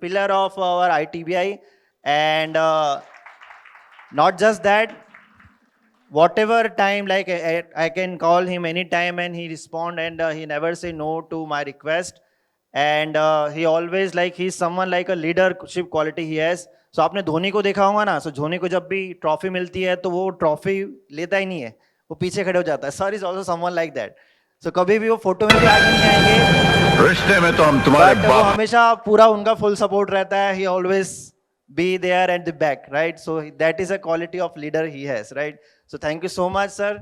pillar of our ITBI, and not just that, whatever time, like I can call him anytime and he respond, and he never say no to my request, and he always, like, he's someone like a leadership quality he has. So आपने धोनी को देखा होगा ना, so Dhoni को जब भी trophy मिलती है तो वो ट्रॉफी लेता ही नहीं है, वो पीछे खड़े हो जाता है. Sir is also someone like that. So कभी भी वो फोटो में भी आगे नहीं आएंगे, रिश्ते में तो हम तुम्हारे बट वो बाप. हमेशा पूरा उनका फुल सपोर्ट रहता है. ही always be there at the back, right? So that is a quality of leader he has, right? So thank you so much, sir.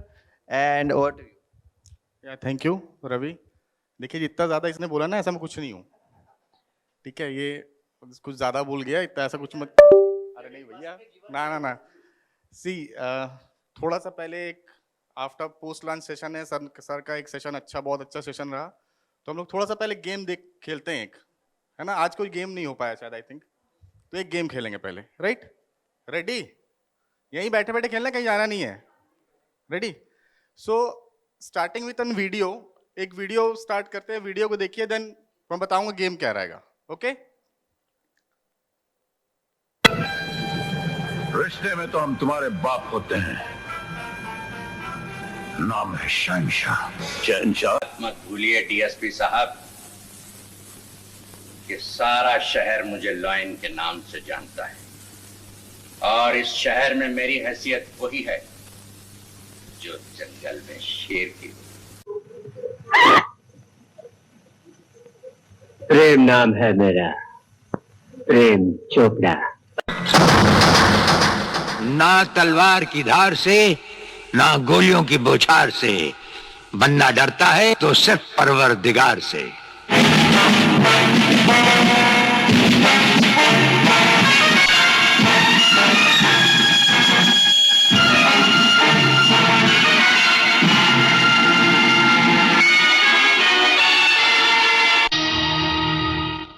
And over to you. या थैंक यू रवि. देखिए जितना ज़्यादा इसने बोला ना, ऐसा मैं कुछ नहीं हूँ, ठीक है. ये कुछ ज़्यादा बोल गया, इतना ऐसा कुछ मत. अरे नहीं भैया, ना ना ना. सी थोड़ा सा पहले एक आफ्टर पोस्ट लंच सेशन है, सर का एक सेशन अच्छा, बहुत अच्छा सेशन रहा. तो हम लोग थोड़ा सा पहले गेम देख खेलते हैं एक, है ना. आज कोई गेम नहीं हो पाया शायद, आई थिंक. तो एक गेम खेलेंगे पहले, राइट? रेडी? यहीं बैठे बैठे खेलना, कहीं जाना नहीं है. Ready? So starting with an video. एक वीडियो स्टार्ट करते हैं, वीडियो को देखिए, देन मैं बताऊंगा गेम क्या रहेगा. ओके? रिश्ते में तो हम तुम्हारे बाप होते हैं. नाम है शहनशाह. शहनशाह मत भूलिए डीएसपी साहब कि सारा शहर मुझे लॉयन के नाम से जानता है, और इस शहर में मेरी हैसियत वही है जो जंगल में शेर की. प्रेम नाम है मेरा, प्रेम चोपड़ा. ना तलवार की धार से, ना गोलियों की बौछार से. बंदा डरता है तो सिर्फ परवरदिगार से.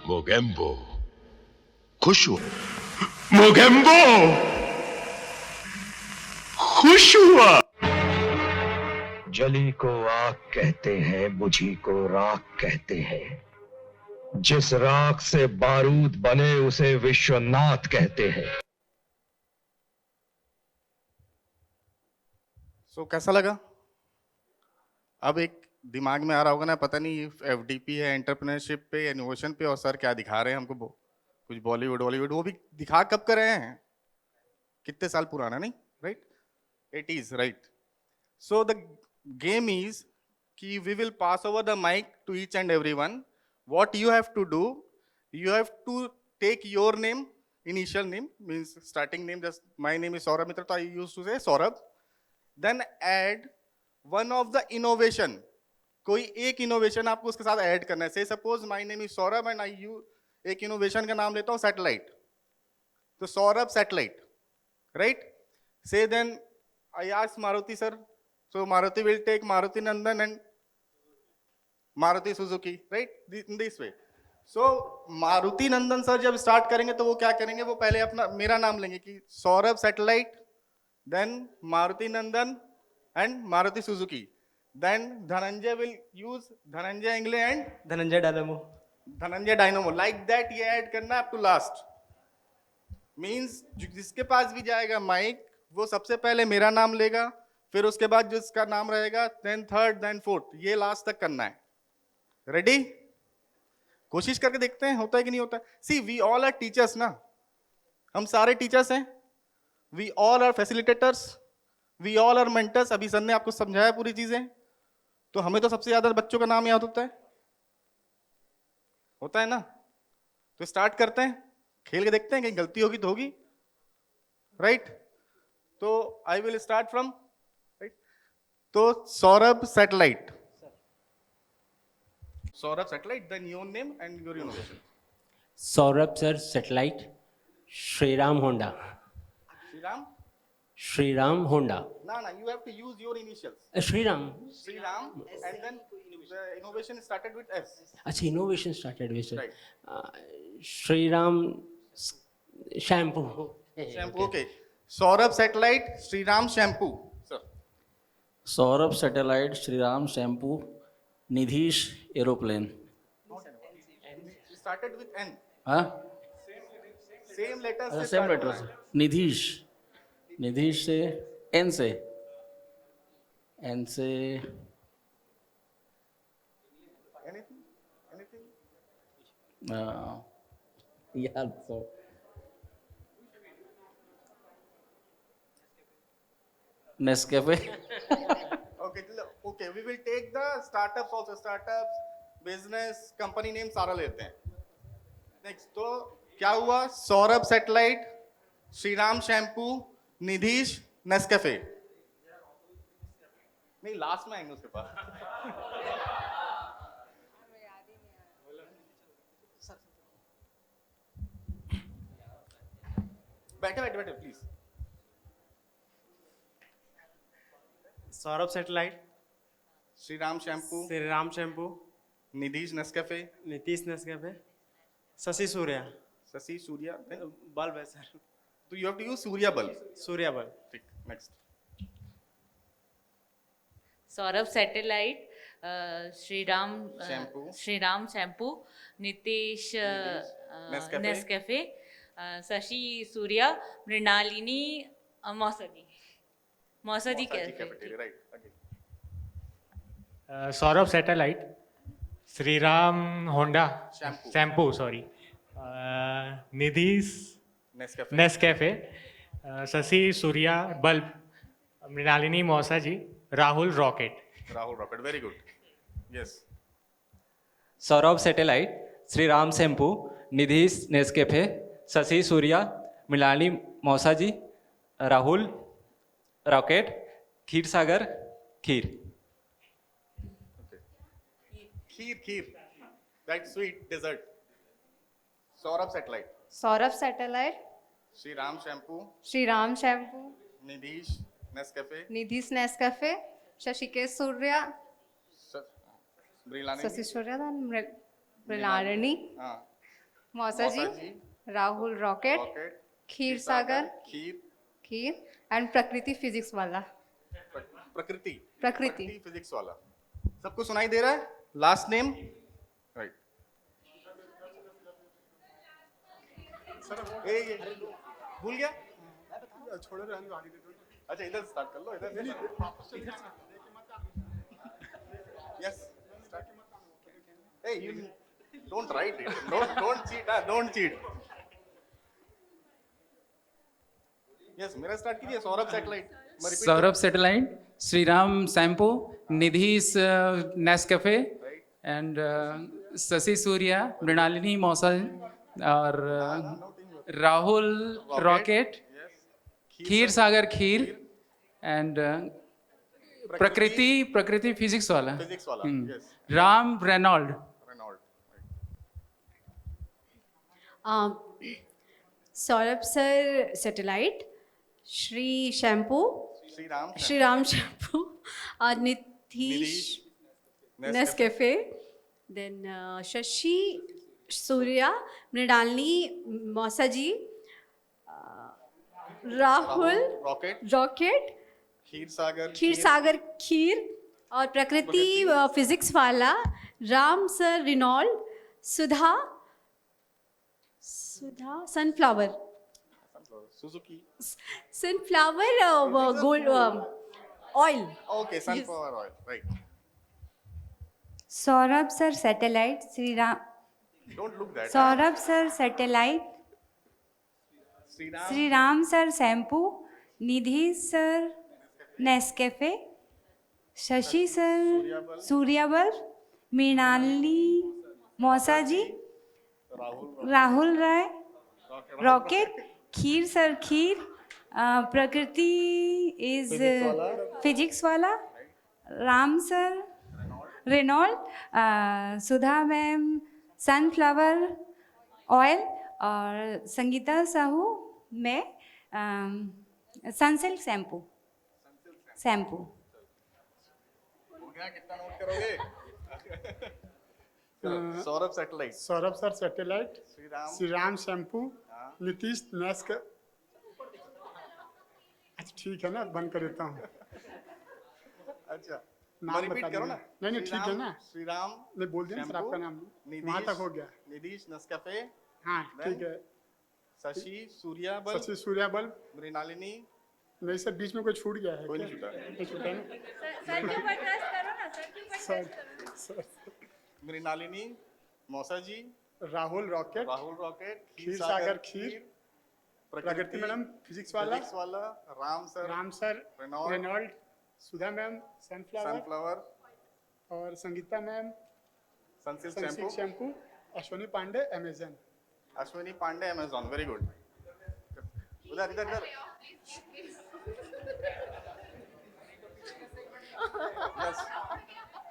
मोगेम्बो खुश हुआ. मोगेम्बो खुश हुआ. जली को आग कहते हैं, बुझी को राख कहते हैं. जिस राख से बारूद बने उसे विश्वनाथ कहते हैं. सो कैसा लगा? अब एक दिमाग में आ रहा होगा ना, पता नहीं एफडीपी है, एंटरप्रेन्योरशिप पे, इनोवेशन पे, और सर क्या दिखा रहे हैं हमको. कुछ बॉलीवुड हॉलीवुड, वो भी दिखा कब कर रहे हैं, कितने साल पुराना, नहीं? Right? 80s, right? So the game is कि we will pass over the mic to each and everyone. What you have to do, you have to take your name, initial name, means starting name, just my name is Saurabh Mitra, so I used to say Saurabh. Then add one of the innovation. कोई एक innovation आपको उसके साथ add करना है. Say suppose my name is Saurabh and I use एक innovation का नाम लेता हूँ satellite. तो Saurabh satellite, right? Say then I ask Maruti sir, so Maruti will take Maruti Nandan and Maruti Suzuki, right? In this way. So Maruti Nandan sir जब start करेंगे तो वो क्या करेंगे, वो पहले अपना मेरा नाम लेंगे कि Saurabh satellite, then Maruti Nandan and Maruti Suzuki. Then Dhananjay will use Dhananjay इंग्ले and Dhananjay dynamo. Dhananjay dynamo, like that. ये ऐड करना अप टू लास्ट. मींस जिसके पास भी जाएगा माइक, वो सबसे पहले मेरा नाम लेगा, फिर उसके बाद जिसका नाम रहेगा, देन थर्ड, देन फोर्थ, ये लास्ट तक करना है. रेडी? कोशिश करके देखते हैं होता है कि नहीं होता. See we all are teachers ना, हम सारे टीचर्स हैं. We all are facilitators, we all are mentors. अभी सर ने आपको समझाया पूरी चीजें, तो हमें तो सबसे ज्यादा बच्चों का नाम याद होता है ना. तो स्टार्ट करते हैं, खेल के देखते हैं, कहीं गलती होगी तो होगी, राइट? तो I will start from, right? तो Saurabh satellite. Saurabh Satellite, then your name and your innovation. Saurabh sir satellite. Shriram Honda. Shriram? Shriram Honda. No, you have to use your initials. Shriram. Shriram, and then the innovation started with S. अच्छा, innovation started with Right. Shriram shampoo. Shampoo, okay. Saurabh Satellite, Shriram Shampoo. Sir. Saurabh satellite, Shriram shampoo, Nidhish aeroplane. Started with N. हाँ? Same letter से same letter से निधीश, निधीश से N से, N से यार तो Nescafe okay we will take the startups also, startups, business, company name सारा लेते हैं। नेक्स्ट तो क्या हुआ? Saurabh satellite, Shriram shampoo, Nidhish Nescafe. नहीं लास्ट में आएंगे उसके पास। बैठे बैठे बैठे please. Saurabh satellite, Shriram shampoo, Shriram shampoo, Nidhish Nescafe, Nitish Nescafe, Shashi Surya Shashi Surya. Bulb है सर, तो you have to use Surya bulb. Surya bulb. ठीक, next. Saurabh satellite, shampoo, Shriram shampoo, Nitish Nescafe, Nescafe, Shashi Surya, Mrinalini मौसदी। मौसदी cafe. Right. Again Saurabh satellite, Shriram Honda shampoo, shampoo sorry, Nidhish Nescafe, Nescafe, Shashi Surya bulb, Mrinalini मौसा जी, Rahul rocket. Rahul rocket. Very good. Yes. Saurabh satellite, Shriram shampoo, Nidhish Nescafe, Shashi Surya, Mrinalini मौसा जी, Rahul rocket, kheer Sagar kheer. Kheer, kheer, that sweet dessert. Saurabh satellite, Saurabh satellite, Shriram shampoo, Shriram shampoo, Nidhish Nescafe, Nidhish Nescafe, शशिकेश Surya, Shashi Surya, Mrinalini हाँ, मौसा जी, Rahul rocket, kheer Sagar kheer, kheer and Prakriti physics वाला। प्रकृति प्रकृति physics वाला। सबको सुनाई दे रहा है? Last name right. ये भूल गया? छोड़ो रहने दो, आगे दे दो। अच्छा इधर स्टार्ट कर लो, इधर yes start. A you don't write it, don't cheat, don't cheat. Yes मेरा स्टार्ट कीजिए। Saurabh satellite, Saurabh satellite, Shriram shampoo, Nidhish Nescafe and Shashi Surya, Mrinalini मौसा और Rahul rocket, kheer Sagar kheer and Prakriti physics वाला, Ram Reynold. Saurabh sir satellite, Shri shampoo, Shriram shampoo, और निधीश नेस्कैफे, देन शशि सूर्या, मृणालिनी मौसा जी, राहुल रॉकेट, खीर सागर खीर और Prakriti physics वाला, Ram sir Reynold, Sudha sunflower, sunflower gold oil. Okay sunflower oil right. Saurabh sir satellite, don't look that. Saurabh sir satellite, Shriram sir shampoo, Nidheesh sir Nescafe, Shashi sir Surya bulb, Mrinalini मौसा जी, राहुल राय rocket, खीर sir खीर, प्रकृति is physics वाला, Ram sir Reynold, Sudha ma'am sunflower oil और संगीता साहू में Sunsilk shampoo. कितना note करोगे? Saurabh satellite, Saurabh sir satellite, Shriram shampoo, Nitish Nescafe. अच्छा ठीक है ना, बंद कर देता हूँ। अच्छा नाम रिपीट बता करो देना। ना। नहीं ठीक है ना, श्रीराम नहीं बोल दिया ना सर आपका नाम, वहाँ तक हो गया। निधीश नेस्कैफे, हाँ ठीक है। Shashi Surya bulb, Shashi Surya bulb, Mrinalini. नहीं सर, बीच में कोई छूट गया है कोई क्या? नहीं छूटा। नहीं छूटा ना? सर के ऊपर ट्रस्ट करो ना, सर के ऊपर सर, ट्रस्ट करो। सर। मृणालिनी मौसा जी, राहुल रॉकेट, राहुल रॉकेट, खीर सागर खीर, प्रकृति मैडम फिजिक्स वाला, Ram sir, Reynold, Sudha ma'am sunflower, sunflower, और Sangeeta ma'am Sunsilk shampoo, Ashwini Pandey Amazon. Ashwini Pandey Amazon. Very good. उधर इधर इधर। Yes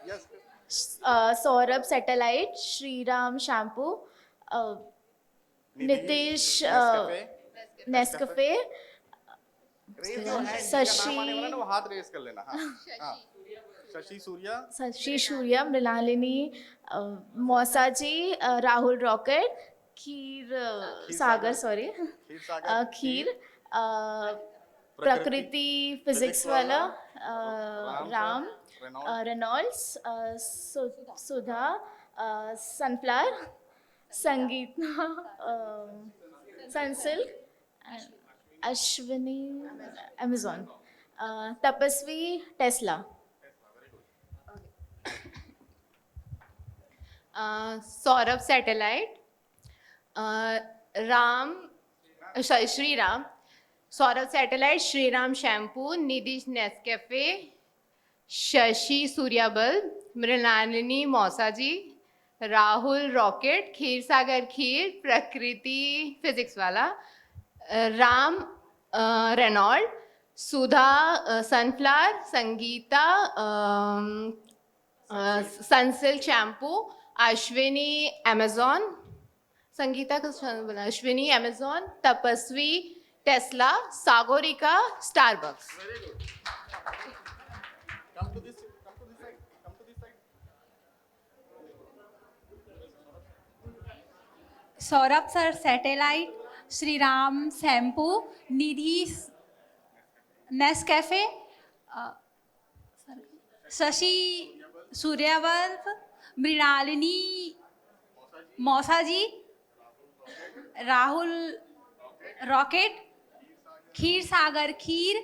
yes. Saurabh satellite, Shriram shampoo, Nitesh Nescafe, Shashi, वो हाथ रेस कर लेना। हाँ, शशि सूर्या, मृणालिनी मौसा जी, राहुल रॉकेट, खीर सागर, खीर, प्रकृति फिजिक्स वाला, Ram, Reynolds, Sudha, sunflower, Sangeeta, Sunsilk, Ashwini Amazon, Tapasvi Tesla. Saurabh satellite, Shriram, Saurabh satellite, Shriram shampoo, Nidhi Nescafe, Shashi Surya bulb, Mrinalini मौसा जी, राहुल रॉकेट, खीर सागर खीर, प्रकृति फिजिक्स वाला, Ram Reynold, Sudha sunflower, Sangeeta Sunsilk shampoo, Ashwini Amazon, Sangeeta का बोला, Ashwini Amazon, Tapasvi Tesla, Sagorika Starbucks. Saurabh sir satellite, Shriram shampoo, Nidhi Nescafe, Shashi Surya bulb, Mrinalini मौसा जी, राहुल रॉकेट, खीर सागर खीर,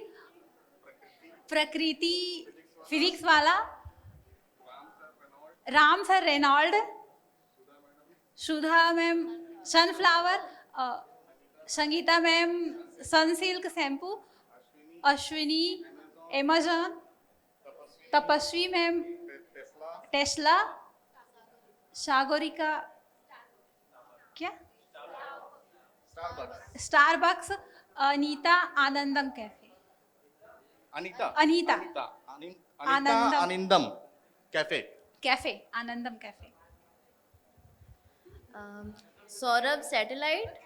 प्रकृति फिजिक्स वाला, Ram sir Reynold, Sudha ma'am sunflower, Sangeeta ma'am Sunsilk shampoo, Ashwini Amazon, Tapasvi ma'am Tesla, Sagorika क्या Starbucks, Anita Anandam cafe. Anita Anandam cafe. Anandam cafe. Saurabh satellite,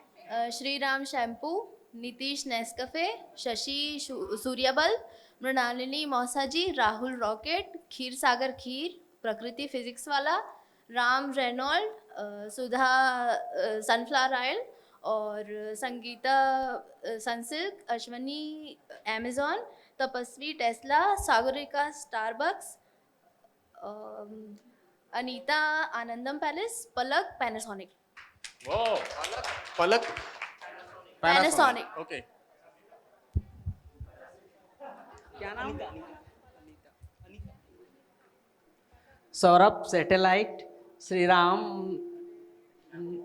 Shriram shampoo, Nitish Nescafe, Shashi Surya bulb, Mrinalini मौसा जी, Rahul rocket, खीर Sagar kheer, Prakriti physics वाला, Ram Reynold, Sudha sunflower oil, और Sangeeta Sunsilk, Ashwini Amazon, Tapasvi Tesla, Sagarika Starbucks, Anita Anandam palace, Palak Panasonic. Palak Panasonic. Okay. क्या नाम? Saurabh satellite, Shriram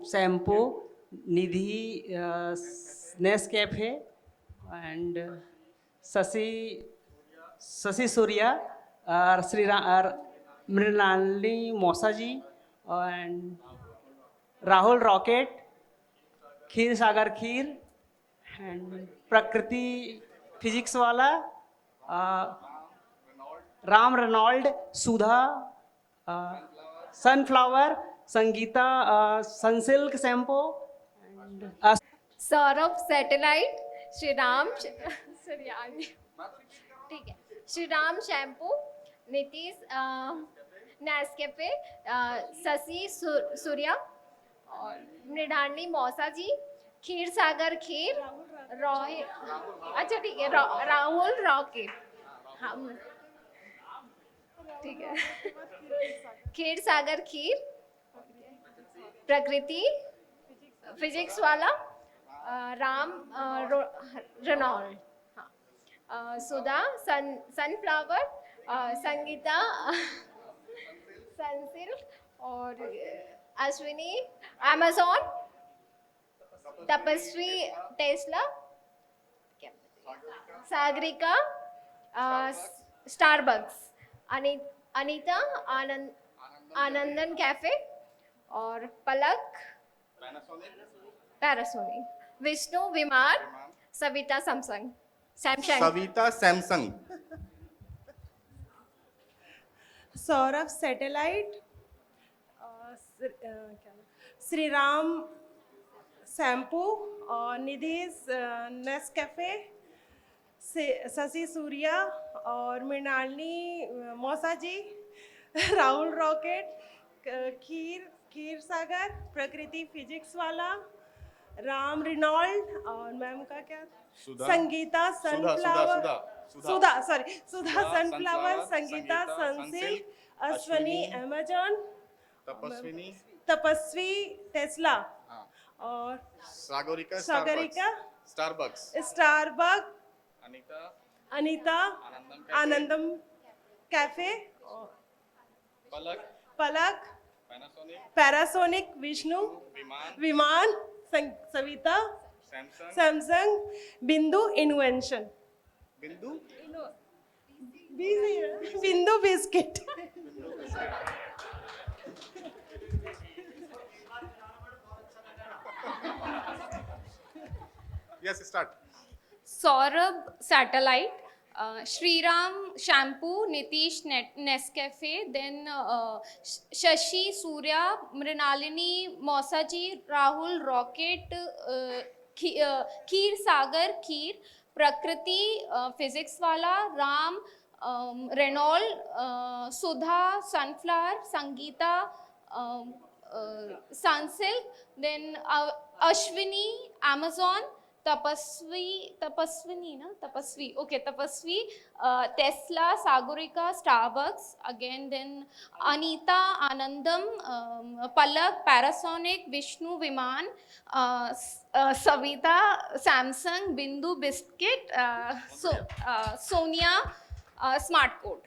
shampoo, Nidhi Nescafe, and Shashi Surya, और श्रीराम, और मृणालिनी मौसा जी, and Rahul rocket, kheer Sagar kheer, and Prakriti physics वाला, Ram Reynold, Sudha sunflower, Sangeeta Sunsilk shampoo, Saurabh satellite, Shriram ठीक है, श्रीराम शैम्पू, नीतीश नेस्कैफे, शशि सूर्या, और मृणालिनी मौसा जी, खीर सागर खीर, अच्छा ठीक है, राहुल रॉकेट, हम ठीक है, खीर सागर खीर, प्रकृति फिजिक्स वाला, राम रेनॉल्ड, हाँ, सुधा सनफ्लावर, संगीता सनसिल्क और Ashwini Amazon, Tapasvi Tesla, Sagarika Starbucks, Anita Anandan cafe और पलक पैरासोनिक, विष्णु विमान, Savita Samsung Savita Samsung, Saurabh satellite, Shri Ram shampoo और निधि नेस्कैफे, शशि सूर्या और मृणालिनी मौसा जी, राहुल रॉकेट, खीर सागर, प्रकृति फिजिक्स वाला, राम रिनॉल्ड और मैम का क्या, Sangeeta sunflower, Sudha sunflower, Sangeeta Sunsilk, Ashwini Amazon, Tapasvi Tesla और Sagarika Starbuck, Anita Anandam cafe, Palak Panasonic, Vishnu विमान, Savita Samsung, Bindu invention, Bindu biscuit. Yes start. Saurabh satellite, Shriram shampoo, Nitish Nescafe, then Shashi Surya, Mrinalini मौसा जी, राहुल रॉकेट, खीर सागर खीर, प्रकृति फिजिक्स वाला, Ram Reynold, Sudha sunflower, Sangeeta Sunsilk, then Ashwini Amazon, Tapasvi Tesla, Sagarika Starbucks again, then Anita Anandam, Palak Panasonic, Vishnu विमान, Savita Samsung, Bindu biscuit, Sonia smart code,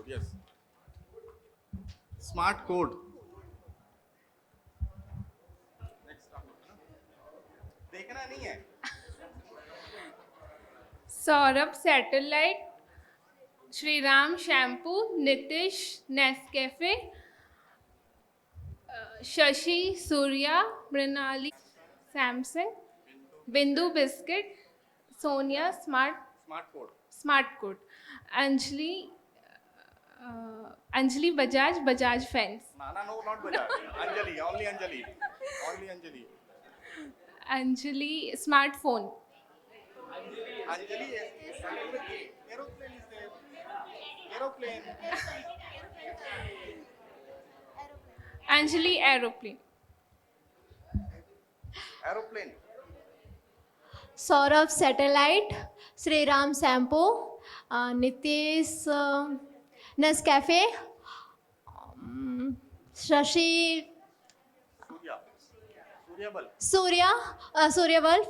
yes smart code. देखना नहीं है। Saurabh satellite, Shriram shampoo, Nitish Nescafe, Shashi Surya, Mrinali Samsung, Bindu biscuit, Sonia smart code, Anjali Bajaj fans, no not Bajaj, Anjali Anjali smartphone, Anjali aeroplane, Saurabh satellite, Shriram shampoo, Nitish Nescafe, Shashi Surya bulb,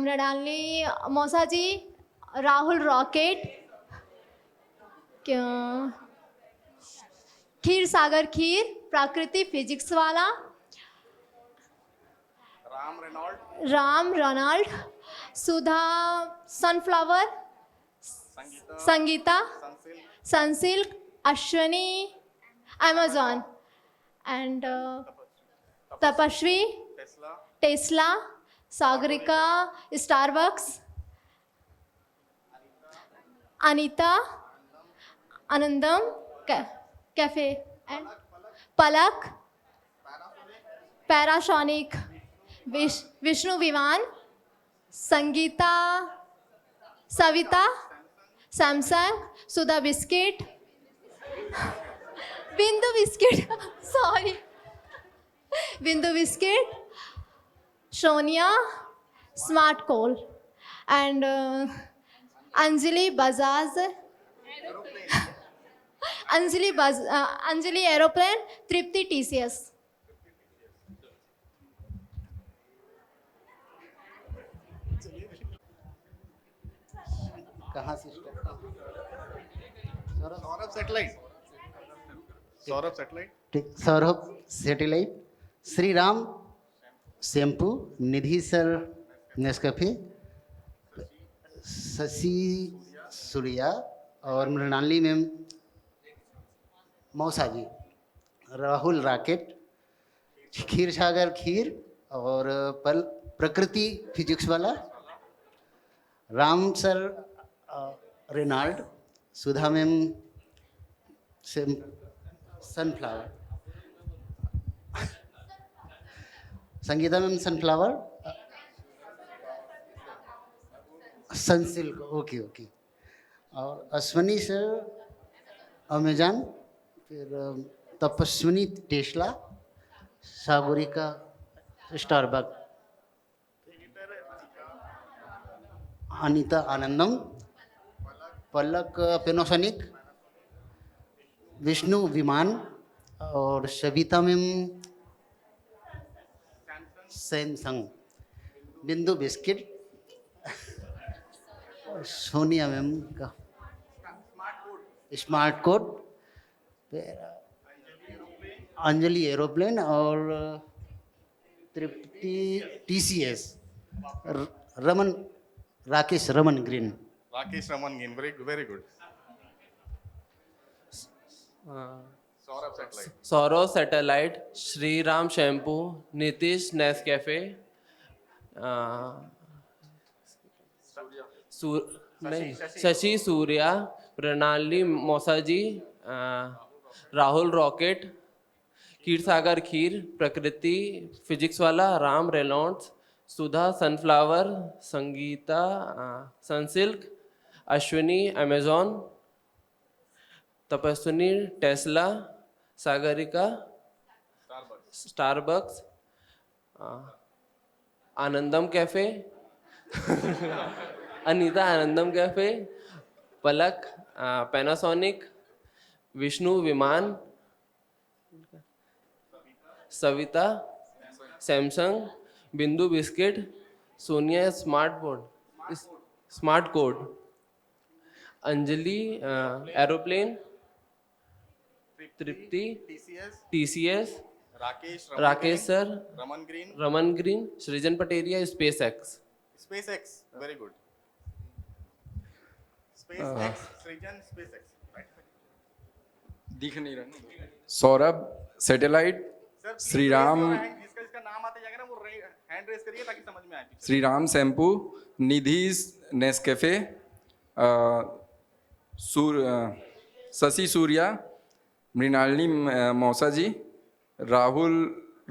Mrinalini मौसा जी, Rahul rocket, खीर Sagar Kheer, Prakriti physics वाला, Ram Reynold, Sudha sunflower, Sangeeta Sunsilk, Ashwini Amazon and Tapasvi Tesla, Sagarika Starbucks, Anita Anandam cafe and Palak Panasonic, Vishnu विमान, Sangeeta Savita Samsung, Sudha biscuit, Bindu biscuit sorry Bindu biscuit, Sonia smart code and Anjali Bajaj Anjali aeroplane, Tripti TCS। कहाँ से Saurabh satellite Saurabh satellite ठीक Saurabh satellite Shri Ram shampoo Nidhi sir Nescafe Shashi Surya और Mrinalini ma'am मौसा जी Rahul rocket खीर सागर खीर और Prakriti physics वाला Ram sir Reynold Sudha ma'am sunflower Sangeeta ma'am sunflower Sunsilk okay okay और Ashwani sir Amazon फिर Tapaswini Tesla Sagarika Starbuck Anita Anandam Palak Panasonic Vishnu विमान और Savita ma'am Samsung Bindu biscuit Sonia ma'am का स्मार्ट कोड अंजलि एरोप्लेन और Tripti TCS Raman Rakesh Raman green very good Saurabh satellite Shri Ram shampoo Nitish Nescafe Shashi Surya Pranali मौसाजी राहुल रॉकेट खीर Sagar kheer Prakriti physics वाला Ram Reynolds Sudha sunflower Sangeeta Sunsilk Ashwini Amazon Tapaswini Tesla Sagarika Starbucks Anandam cafe Anita Anandam cafe Palak Panasonic Vishnu विमान Savita Samsung Bindu biscuit Sonia smart code Anjali aeroplane Tripti TCS Rakesh sir Raman green Srijan Pateria space X very good दिख नहीं रहा Saurabh satellite Shri Ram इसका नाम आता जाएगा ना वो हैंड रेस करिए ताकि समझ में आए श्री राम शैम्पू निधि नेस्कैफे शशि सूर्या मृणालिनी मौसा जी राहुल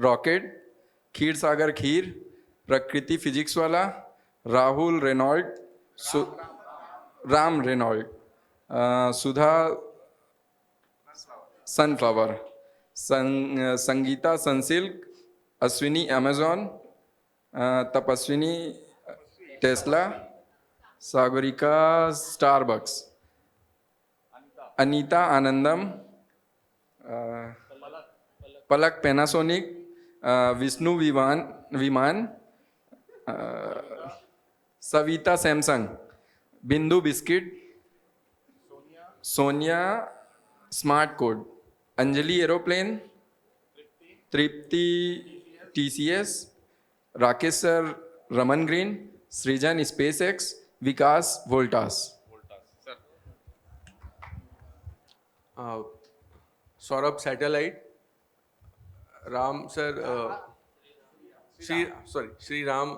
रॉकेट खीर सागर खीर प्रकृति फिजिक्स वाला Rahul Reynold Ram Reynold Sudha sunflower Sangeeta Sunsilk Ashwini Amazon Tapaswini Tesla Sagarika Starbucks Anita Anandam Palak Panasonic Vishnu विमान Savita Samsung Bindu biscuit Sonia smart code Anjali aeroplane Tripti TCS Rakesh sir Raman green Srijan space X Vikas Voltas Saurabh satellite Ram sir Shri Ram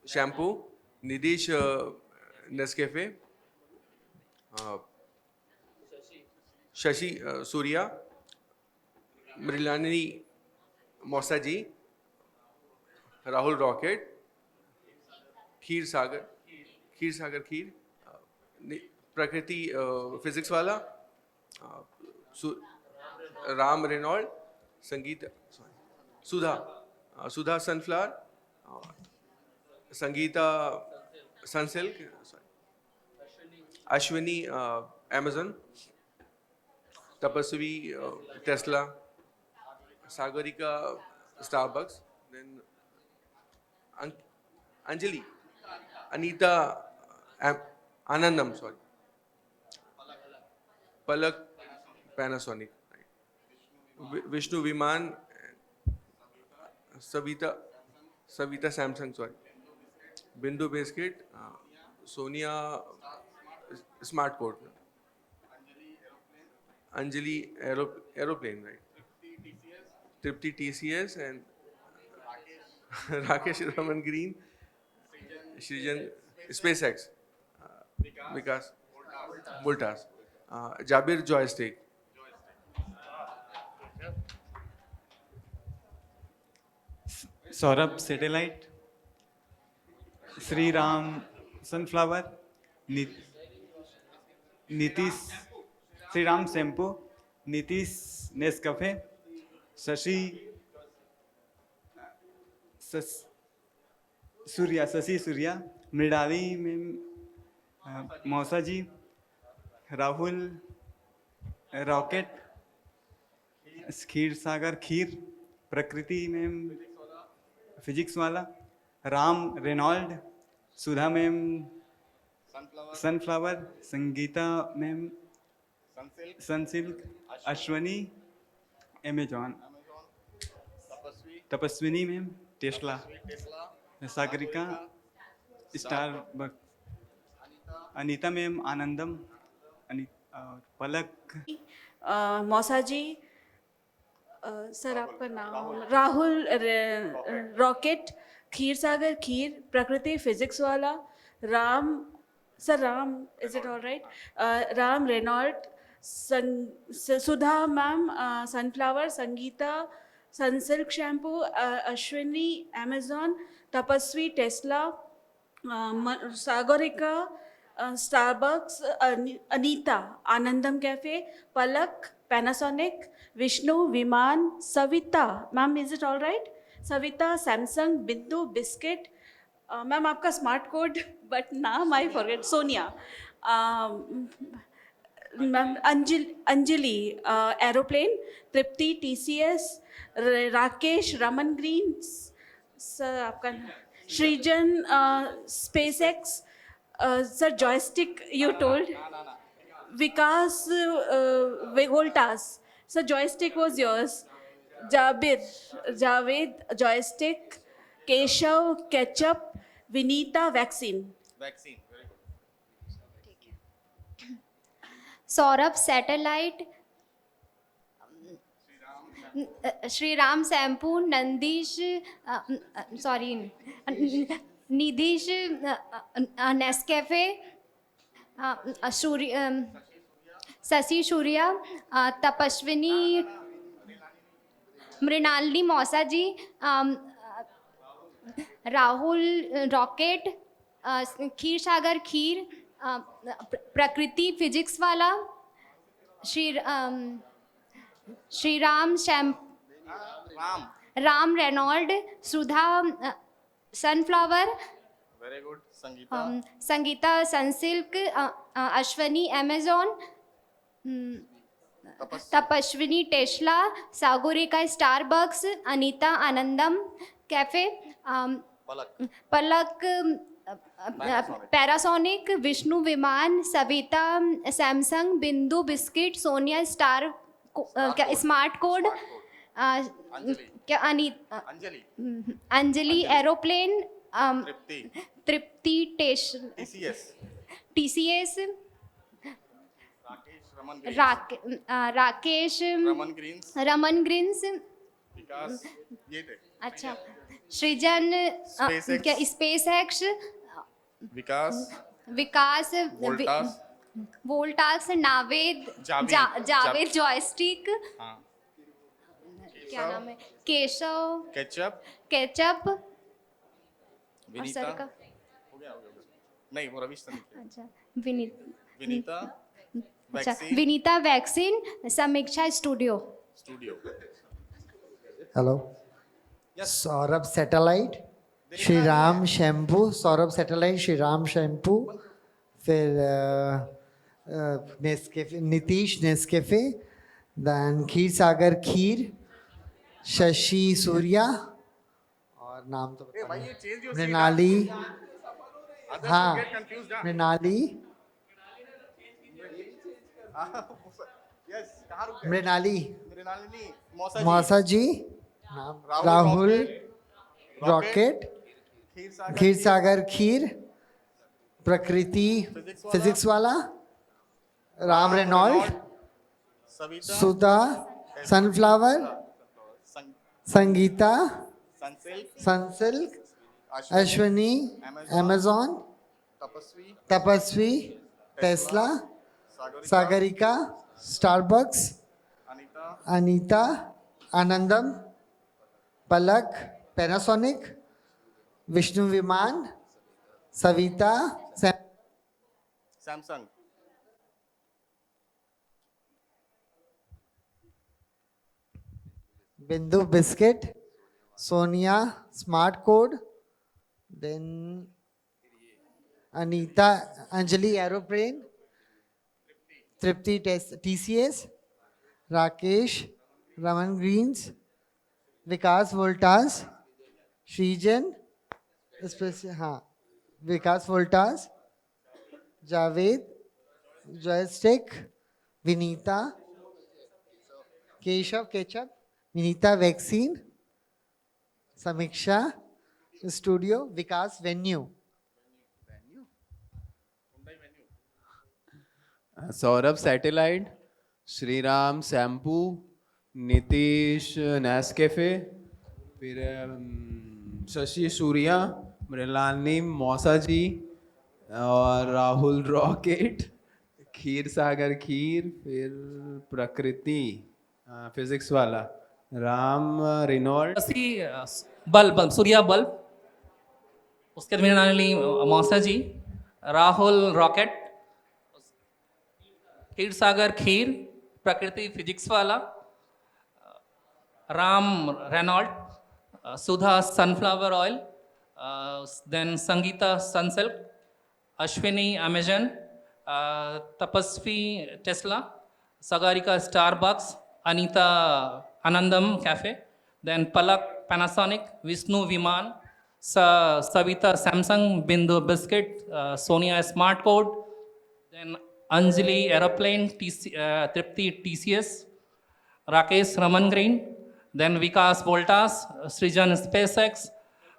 shampoo Nidhish Nescafe Shashi Surya Mrinalini मौसा जी राहुल रॉकेट खीर सागर खीर प्रकृति फिजिक्स वाला Ram Reynold Sangeet Sudha sunflower Sangeeta Sunsilk Ashwini Amazon Tapasvi Tesla Sagarika Starbucks then Anjali Anita Anandam sorry, Palak Panasonic, Vishnu विमान, Savita Samsung sorry, Bindu biscuit, Sonia smart code, Anjali aeroplane right, Tripti TCS and Rakesh Raman green, Srijan SpaceX, Vikas Voltas, Jabir joystick, Saurabh satellite, Shri Ram sunflower, Nitish Shri Ram shampoo, Nitish Nescafe, Shashi Surya, Mrinali ma'am मौसा जी, Rahul rocket, खीर सागर खीर, प्रकृति ma'am physics वाला, Ram Reynold, Sudha ma'am sunflower, Sangeeta ma'am Sunsilk, Ashwani Amazon, Tapaswini ma'am Tesla, Sagarika Starbucks, Anita ma'am Anandam, Palak मौसा जी, sir आपका नाम, Rahul rocket, खीर Sagar kheer, Prakriti physics वाला, Ram is it all right, Ram Reynold, Sudha ma'am sunflower, Sangeeta Sunsilk shampoo, Ashwini Amazon, Tapasvi Tesla, Sagarika Starbucks, Anita Anandam cafe, Palak Panasonic, Vishnu विमान, Savita ma'am is it all right, Savita Samsung, Bindu biscuit, ma'am आपका smart code but नाम I forget, Sonia, ma'am Anjali aeroplane, Tripti TCS, Rakesh Raman green, sir आपका Srijan SpaceX, sir joystick you told, Vikas Voltas, sir joystick was yours, Javed joystick, Keshav ketchup, Vinita vaccine, Saurabh satellite, Shri Ram shampoo, Nandish sorry Nidhish Nescafe, Shashi Surya, Tapaswini, Mrinalini मौसा जी, Rahul rocket, खीर Sagar kheer, Prakriti physics वाला, Shri Ram Ram Reynold, Sudha sunflower, very good, Sangeeta Sunsilk, Ashwani Amazon, Tapaswini Tesla, Sagarika Starbucks, Anita Anandam cafe, Palak Panasonic, Vishnu विमान, Savita Samsung, Bindu biscuit, Sonia smart code, क्या Anjali aeroplane, Tripti TCS, Rakesh Raman greens, अच्छा सृजन क्या SpaceX, Vikas Voltas, Javed joystick, क्या नाम है, Keshav ketchup, Vinita नहीं वो रविश अच्छा Vinita vaccine, Samiksha studio. Hello, Saurabh satellite, Shri Ram shampoo, Saurabh satellite, Shri Ram shampoo, फिर नेस्कैफे, नीतीश नेस्कैफे, दैन खीर सागर खीर, शशि सूर्या, और नाम तो मृणाली, हाँ मृणाली यस, कहाँ रुक गए? मृणाली मृणालिनी मौसा जी, राहुल रॉकेट, खीर सागर खीर, प्रकृति फिजिक्स वाला, Ram Reynold, Sudha sunflower, Sangeeta Sunsilk, Ashwini Amazon, Tapasvi Tesla, Sagarika Starbucks, Anita Anandam, Palak Panasonic, Vishnu विमान, Savita Samsung, Bindu biscuit, Sonia smart code, then Anita Anjali aeroplane, Tripti TCS, Rakesh Raman greens, Vikas Voltas, Srijan हाँ Vikas Voltas, Javed joystick, Vinita Keshav ketchup, Vinita vaccine, Samiksha studio, Vikas venue, Saurabh satellite, Shriram shampoo, Nitish Nescafe, फिर शशि सूर्या, मृणालिनी मौसा जी और राहुल रॉकेट, खीर सागर खीर, फिर प्रकृति फिजिक्स वाला, Ram Reynold, bulb Surya bulb, उसके बाद मृणालिनी मौसा जी, राहुल रॉकेट, खीर सागर खीर, प्रकृति फिजिक्स वाला, Ram Reynold, Sudha sunflower oil, then Sangeeta Sunsilk, Ashwini Amazon, Tapasvi Tesla, Sagarika Starbucks, Anita Anandam cafe, then Palak Panasonic, Vishnu विमान, Savita Samsung, Bindu biscuit, Sonia smart code, then Anjali aeroplane, Tripti TCS, Rakesh Raman green, then Vikas Voltas, Srijan SpaceX,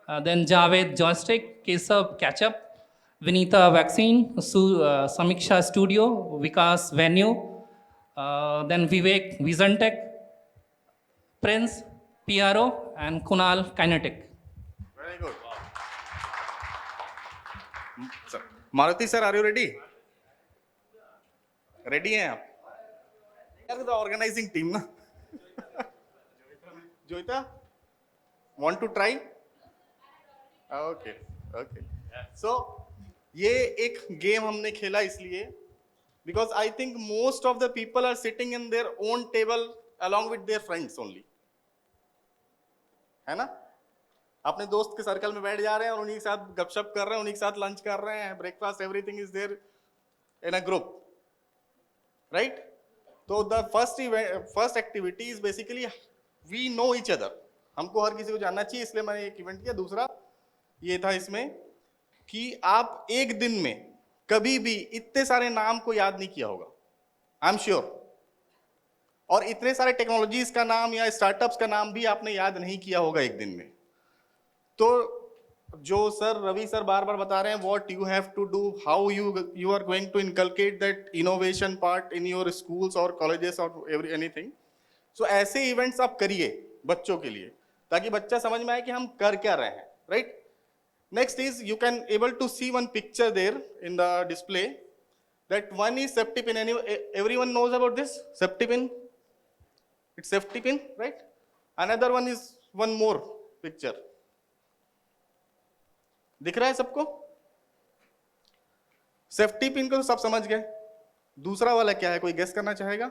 then Javed joystick, Keshav ketchup, Vinita vaccine, Samiksha studio, Vikas venue, then Vivek vision tech, Prince PRO and Kunal Kinetic. Very good. Maruti sir, are you ready? Ready हैं आप? यार the organizing team ना. Joita, want to try? Okay okay. So ये एक game हमने खेला इसलिए because I think most of the people are sitting in their own table along with their friends only, है ना? अपने दोस्त के सर्कल में बैठ जा रहे हैं और उन्हीं के साथ गपशप कर रहे हैं, उन्हीं के साथ लंच कर रहे हैं, breakfast, everything is there in a group, right? तो the first activity is basically we know each other. हमको हर किसी को जानना चाहिए, इसलिए मैंने एक इवेंट किया. दूसरा ये था इसमें कि आप एक दिन में कभी भी इतने सारे नाम को याद नहीं किया होगा, आई एम श्योर. और इतने सारे टेक्नोलॉजीज का नाम या स्टार्टअप्स का नाम भी आपने याद नहीं किया होगा एक दिन में. तो जो सर रवि सर बार बार बता रहे हैं, what you have to do, how you are going to inculcate that innovation part in your schools और कॉलेजेस और एनीथिंग. सो ऐसे इवेंट्स आप करिए बच्चों के लिए, ताकि बच्चा समझ में आए कि हम कर क्या रहे हैं, right? Next is you can able to see one picture there in the display. That one is safety pin. Everyone knows about this safety pin. It's safety pin, right? Another one is one more picture. दिख रहा है सबको? Safety pin को तो सब समझ गए. दूसरा वाला क्या है, कोई गेस करना चाहेगा?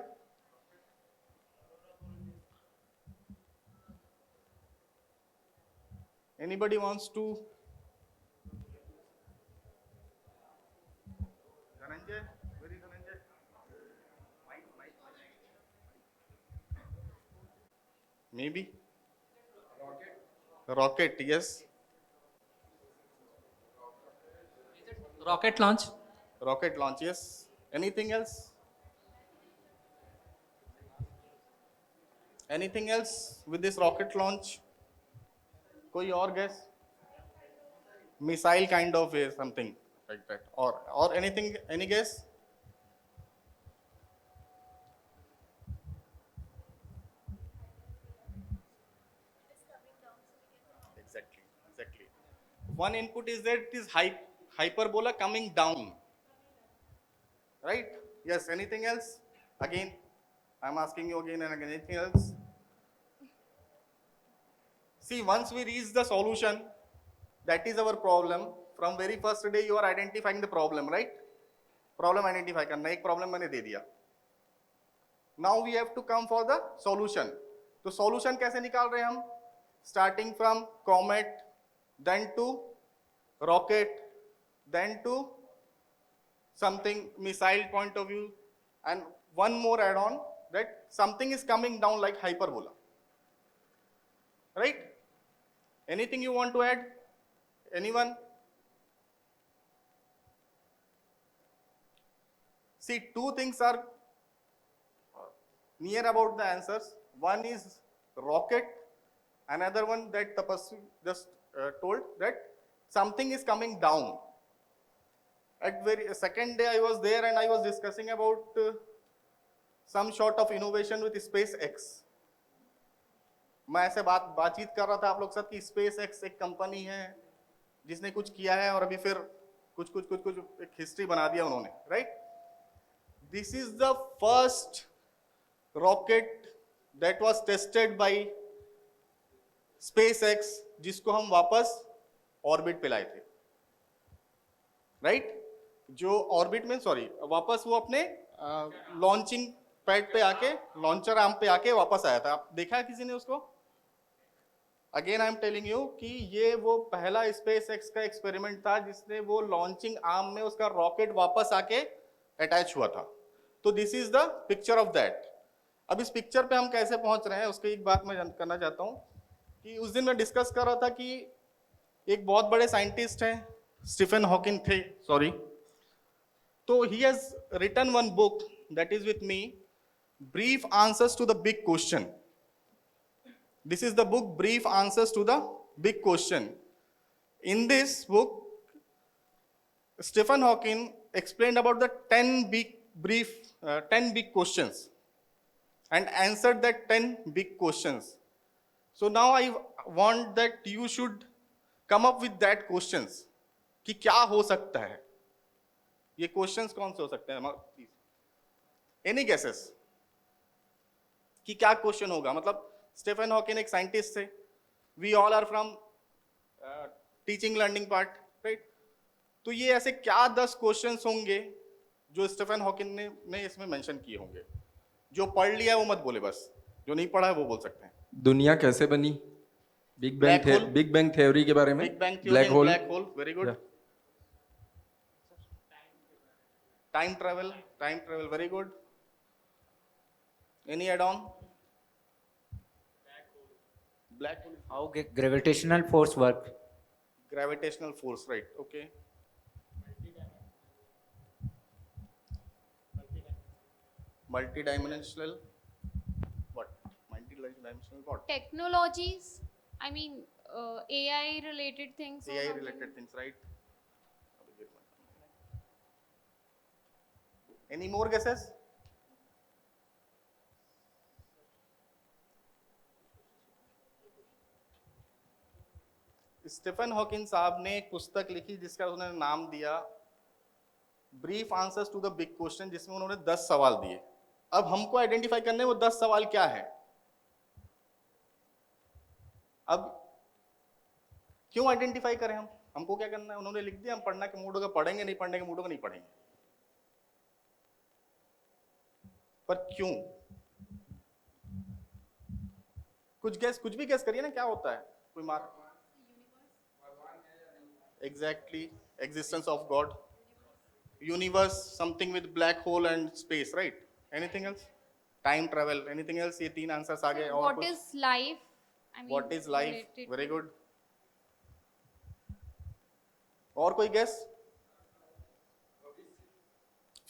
Anybody wants to? Maybe rocket, yes. Rocket launch, yes. Anything else? Anything else with this rocket launch? कोई और गेस? मिसाइल काइंड ऑफ है, समथिंग लाइक दैट, और anything, any guess? Exactly. One input is that it is hyperbola coming down, right? Yes. Anything else? Again, I'm asking you again and again. Anything else? See, once we reach the solution, that is our problem. From very first day, you are identifying the problem, right? Problem identify करना, एक problem मैंने दे दिया. Now we have to come for the solution. तो solution कैसे निकाल रहे हैं हम? Starting from comet, then to rocket, then to something missile point of view, and one more add on that something is coming down like hyperbola, right? Anything you want to add? Anyone? See, two things are near about the answers. One is rocket, another one that Tapasvi just told that something is coming down. At very second day I was there and I was discussing about some sort of innovation with SpaceX. मैं ऐसे बातचीत कर रहा था आप लोग साथ कि SpaceX एक कंपनी है जिसने कुछ किया है और अभी फिर कुछ एक हिस्ट्री बना दिया उन्होंने, right? This is the first rocket that was tested by SpaceX जिसको हम वापस ऑर्बिट पे लाए थे, राइट? जो ऑर्बिट में वापस वो अपने लॉन्चिंग पैड पे आके, लॉन्चर आर्म पे आके वापस आया था. आप देखा है किसी ने उसको? Again I am telling you कि ये वो पहला SpaceX का एक्सपेरिमेंट था जिसने वो लॉन्चिंग आर्म में उसका रॉकेट वापस आके अटैच हुआ था. तो this is the picture of that. अब इस पिक्चर पे हम कैसे पहुंच रहे हैं उसकी एक बात मैं करना चाहता हूं कि उस दिन मैं डिस्कस कर रहा था कि एक बहुत बड़े साइंटिस्ट हैं, स्टीफन हॉकिंग थे, तो he has written one book that is with me, brief answers to the big question. This is the book, Brief Answers to the Big Question. In this book, Stephen Hawking explained about the 10 big questions and answered that 10 big questions. So now I want that you should come up with that questions कि क्या हो सकता है, ये questions कौन से हो सकते हैं? Any guesses कि क्या question होगा? मतलब स्टीफन हॉकिंग एक साइंटिस्ट थे, we all are from teaching learning part, right? तो ये ऐसे क्या 10 क्वेश्चंस होंगे जो स्टीफन हॉकिंग ने इसमें मेंशन किए होंगे? जो पढ़ लिया है वो मत बोले, बस जो नहीं पढ़ा है वो बोल सकते हैं. दुनिया कैसे बनी? बिग बैंग थ्योरी के बारे में. Black hole, very good. Time travel, very good. Any ad on? Black hole. How gravitational force work? Gravitational force, right? Okay. Multidimensional. What? Multidimensional what? Technologies. I mean, AI related things. AI related things, right? Any more guesses? Stephen Hawking साहब ने एक पुस्तक लिखी जिसका उन्होंने नाम दिया brief answers to the big question, जिसमें उन्होंने 10 सवाल दिए. अब हमको आइडेंटिफाई करने वो 10 सवाल क्या है. अब क्यों आइडेंटिफाई करें हम? हमको क्या करना है? उन्होंने लिख दिया हम पढ़ना के मूड होगा पढ़ेंगे, नहीं पढ़ने के मूड होगा नहीं पढ़ेंगे. पर क्यों? कुछ भी गेस करिए ना, क्या होता है? कोई mark? Exactly, existence of God, universe, something with black hole and space, right? Anything else? Time travel, anything else? ये 3 आंसर्स आ गए. और What is life? I mean, what is life? related Very good. और कोई guess?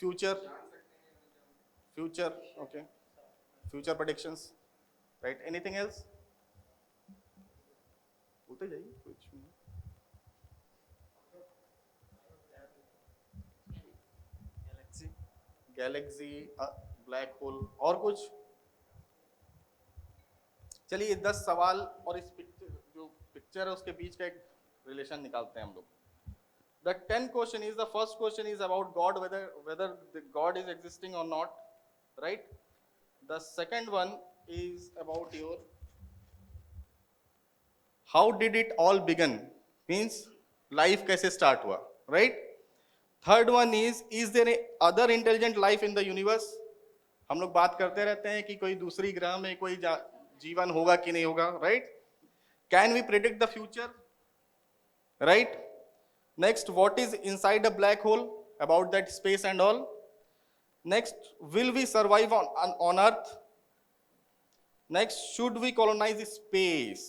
Future, okay. Future predictions. Right, anything else? बोलते जाइए कुछ। Galaxy, black hole, और कुछ? चलिए 10 सवाल और इस जो पिक्चर है उसके बीच का एक रिलेशन निकालते हैं हम लोग। The 10 question is, the first question is about God, whether the God is existing or not, right? The second one is about your how did it all begin, means life कैसे start हुआ, right? Third one is there a other intelligent life in the universe? हम लोग बात करते रहते हैं कि कोई दूसरी ग्रह में कोई जीवन होगा कि नहीं होगा, right? Can we predict the future, right? Next, what is inside a black hole, about that space and all? Next, will we survive on Earth? Next, should we colonize space?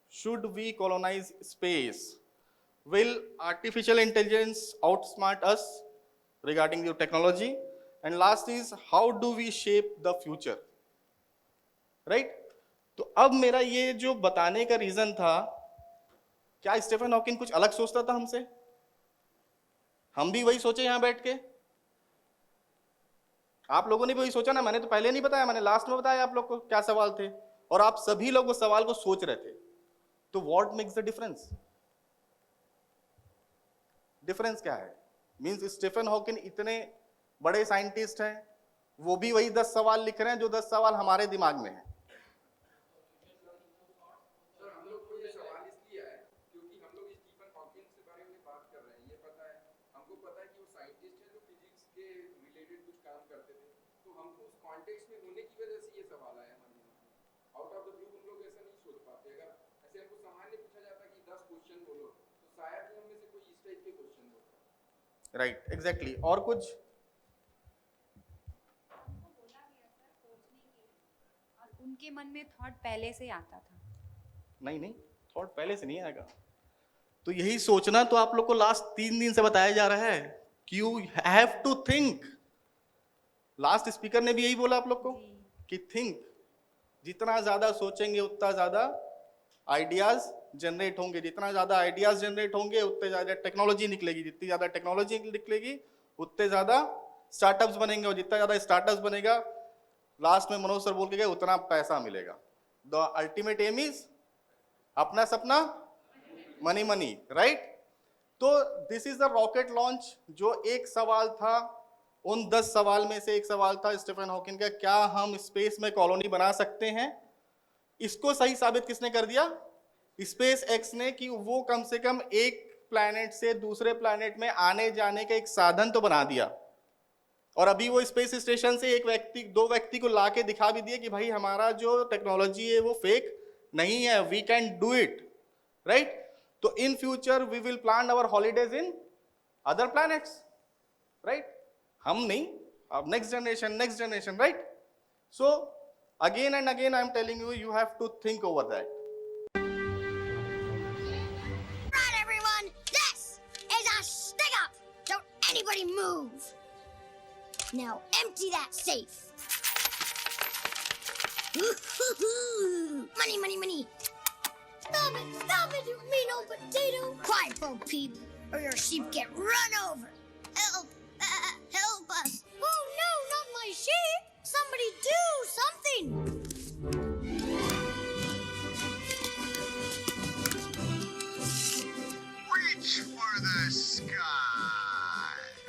Should we colonize space? Will artificial intelligence outsmart us regarding your technology? And last is, how do we shape the future? Right? तो अब मेरा ये जो बताने का reason था, क्या Stephen Hawking कुछ अलग सोचता था हमसे? हम भी वही सोचे यहां बैठ के? आप लोगों ने भी वही सोचा ना? मैंने तो पहले नहीं बताया, मैंने लास्ट में बताया आप लोग को क्या सवाल थे, और आप सभी लोग उस सवाल को सोच रहे थे। तो what makes the difference? Difference क्या है? मींस स्टीफन हॉकिंग इतने बड़े साइंटिस्ट हैं, वो भी वही 10 सवाल लिख रहे हैं जो 10 सवाल हमारे दिमाग में हैं। Right, exactly. और कुछ? उनके मन में थॉट पहले से आता था? नहीं, थॉट पहले से नहीं आएगा। तो यही सोचना तो आप लोग को लास्ट 3 दिन से बताया जा रहा है कि you have to think. Last speaker ने भी यही बोला आप लोग को कि थिंक। जितना ज्यादा सोचेंगे उतना ज्यादा आइडियाज जनरेट होंगे, जितना ज्यादा आइडियाज जनरेट होंगे उतने ज्यादा टेक्नोलॉजी निकलेगी, जितनी ज्यादा टेक्नोलॉजी निकलेगी उतने ज्यादा स्टार्टअप्स बनेंगे, और जितना ज्यादा स्टार्टअप्स बनेगा, लास्ट में मनोज सर बोल के गए, उतना पैसा मिलेगा। द अल्टीमेट एम इज अपना सपना मनी मनी, राइट? तो this is the rocket launch. जो एक सवाल था, उन 10 सवाल में से एक सवाल था स्टीफन हॉकिंग का, क्या हम स्पेस में कॉलोनी बना सकते हैं? इसको सही साबित किसने कर दिया? स्पेस एक्स ने, कि वो कम से कम एक प्लैनेट से दूसरे प्लैनेट में आने जाने का एक साधन तो बना दिया। और अभी वो स्पेस स्टेशन से 2 व्यक्ति को लाके दिखा भी दिए कि भाई हमारा जो टेक्नोलॉजी है वो फेक नहीं है, we can do it, right? तो in future we will plan our holidays in other planets, right? हम नहीं, अब next generation, right? So again and again I am telling you, you have to think over that. Anybody move. Now empty that safe. Money, money, money. Stop it, you mean old potato. Quiet, Bo Peep, or your sheep get run over. Help us. Oh no, not my sheep. Somebody do something. Reach for the sky.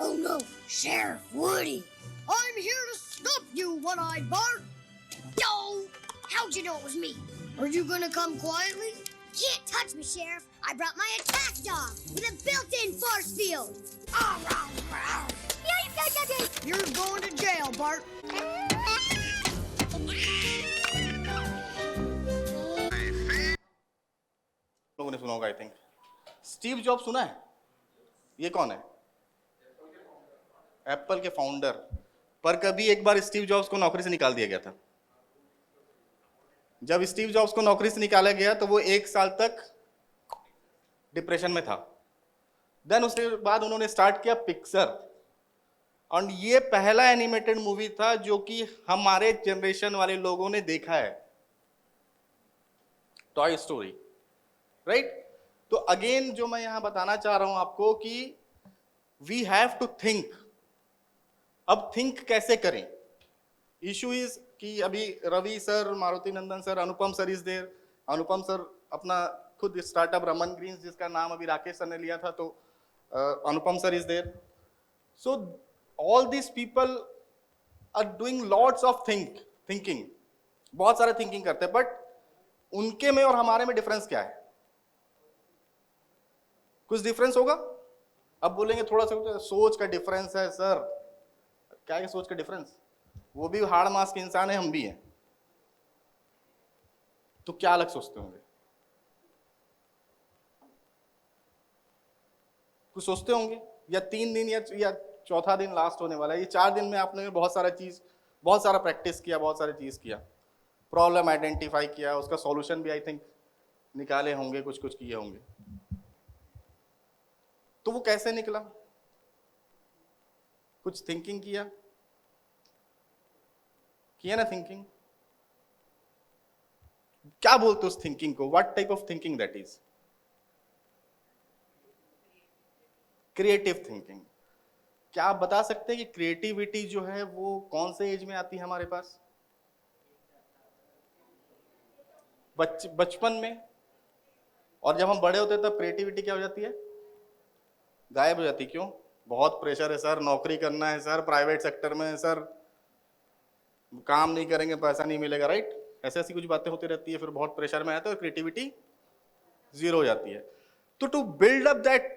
Oh no, Sheriff Woody! I'm here to stop you, One-Eyed Bart! Yo! How'd you know it was me? Are you gonna come quietly? Can't touch me, Sheriff! I brought my attack dog with a built-in force field! You're going to jail, Bart! लोगों ने सुना होगा, I think. Steve job सुना है? ये कौन है? Apple के फाउंडर। पर कभी एक बार स्टीव जॉब्स को नौकरी से निकाल दिया गया था। जब स्टीव जॉब्स को नौकरी से निकाला गया तो वो 1 साल तक डिप्रेशन में था। देन उसके बाद उन्होंने स्टार्ट किया पिक्सर। और ये पहला एनिमेटेड मूवी था जो कि हमारे जनरेशन वाले लोगों ने देखा है, टॉय स्टोरी, राइट। तो अगेन जो मैं यहां बताना चाह रहा हूं आपको कि वी हैव टू थिंक। अब थिंक कैसे करें? इशू इज कि अभी Ravi sir, Maruti Nandan sir, Anupam sir is there. Anupam sir अपना खुद स्टार्टअप रमन ग्रीन्स, जिसका नाम अभी राकेश सर ने लिया था, तो Anupam sir is there. So all this people are doing lots of thinking, बहुत सारे थिंकिंग करते हैं, बट उनके में और हमारे में डिफरेंस क्या है? कुछ डिफरेंस होगा? अब बोलेंगे थोड़ा सा सोच का डिफरेंस है सर। क्या है सोच का डिफरेंस? वो भी हाड़ मास के इंसान है, हम भी हैं, तो क्या अलग सोचते होंगे? कुछ सोचते होंगे? या 3 दिन या चौथा दिन लास्ट होने वाला है, ये 4 दिन में आपने बहुत सारा प्रैक्टिस किया, बहुत सारी चीज किया, प्रॉब्लम आइडेंटिफाई किया, उसका सॉल्यूशन भी आई थिंक निकाले होंगे, कुछ किए होंगे। तो वो कैसे निकला? कुछ थिंकिंग किया ना? थिंकिंग क्या बोलते उस थिंकिंग को? What type of thinking that is? Creative thinking. क्या आप बता सकते हैं कि क्रिएटिविटी जो है वो कौन से एज में आती है हमारे पास? बचपन में। और जब हम बड़े होते हैं तब क्रिएटिविटी क्या हो जाती है? गायब हो जाती। क्यों? बहुत प्रेशर है सर, नौकरी करना है सर, प्राइवेट सेक्टर में है सर, काम नहीं करेंगे पैसा नहीं मिलेगा, राइट? ऐसी कुछ बातें होती रहती है, फिर बहुत प्रेशर में आता है और क्रिएटिविटी जीरो हो जाती है। तो to build up that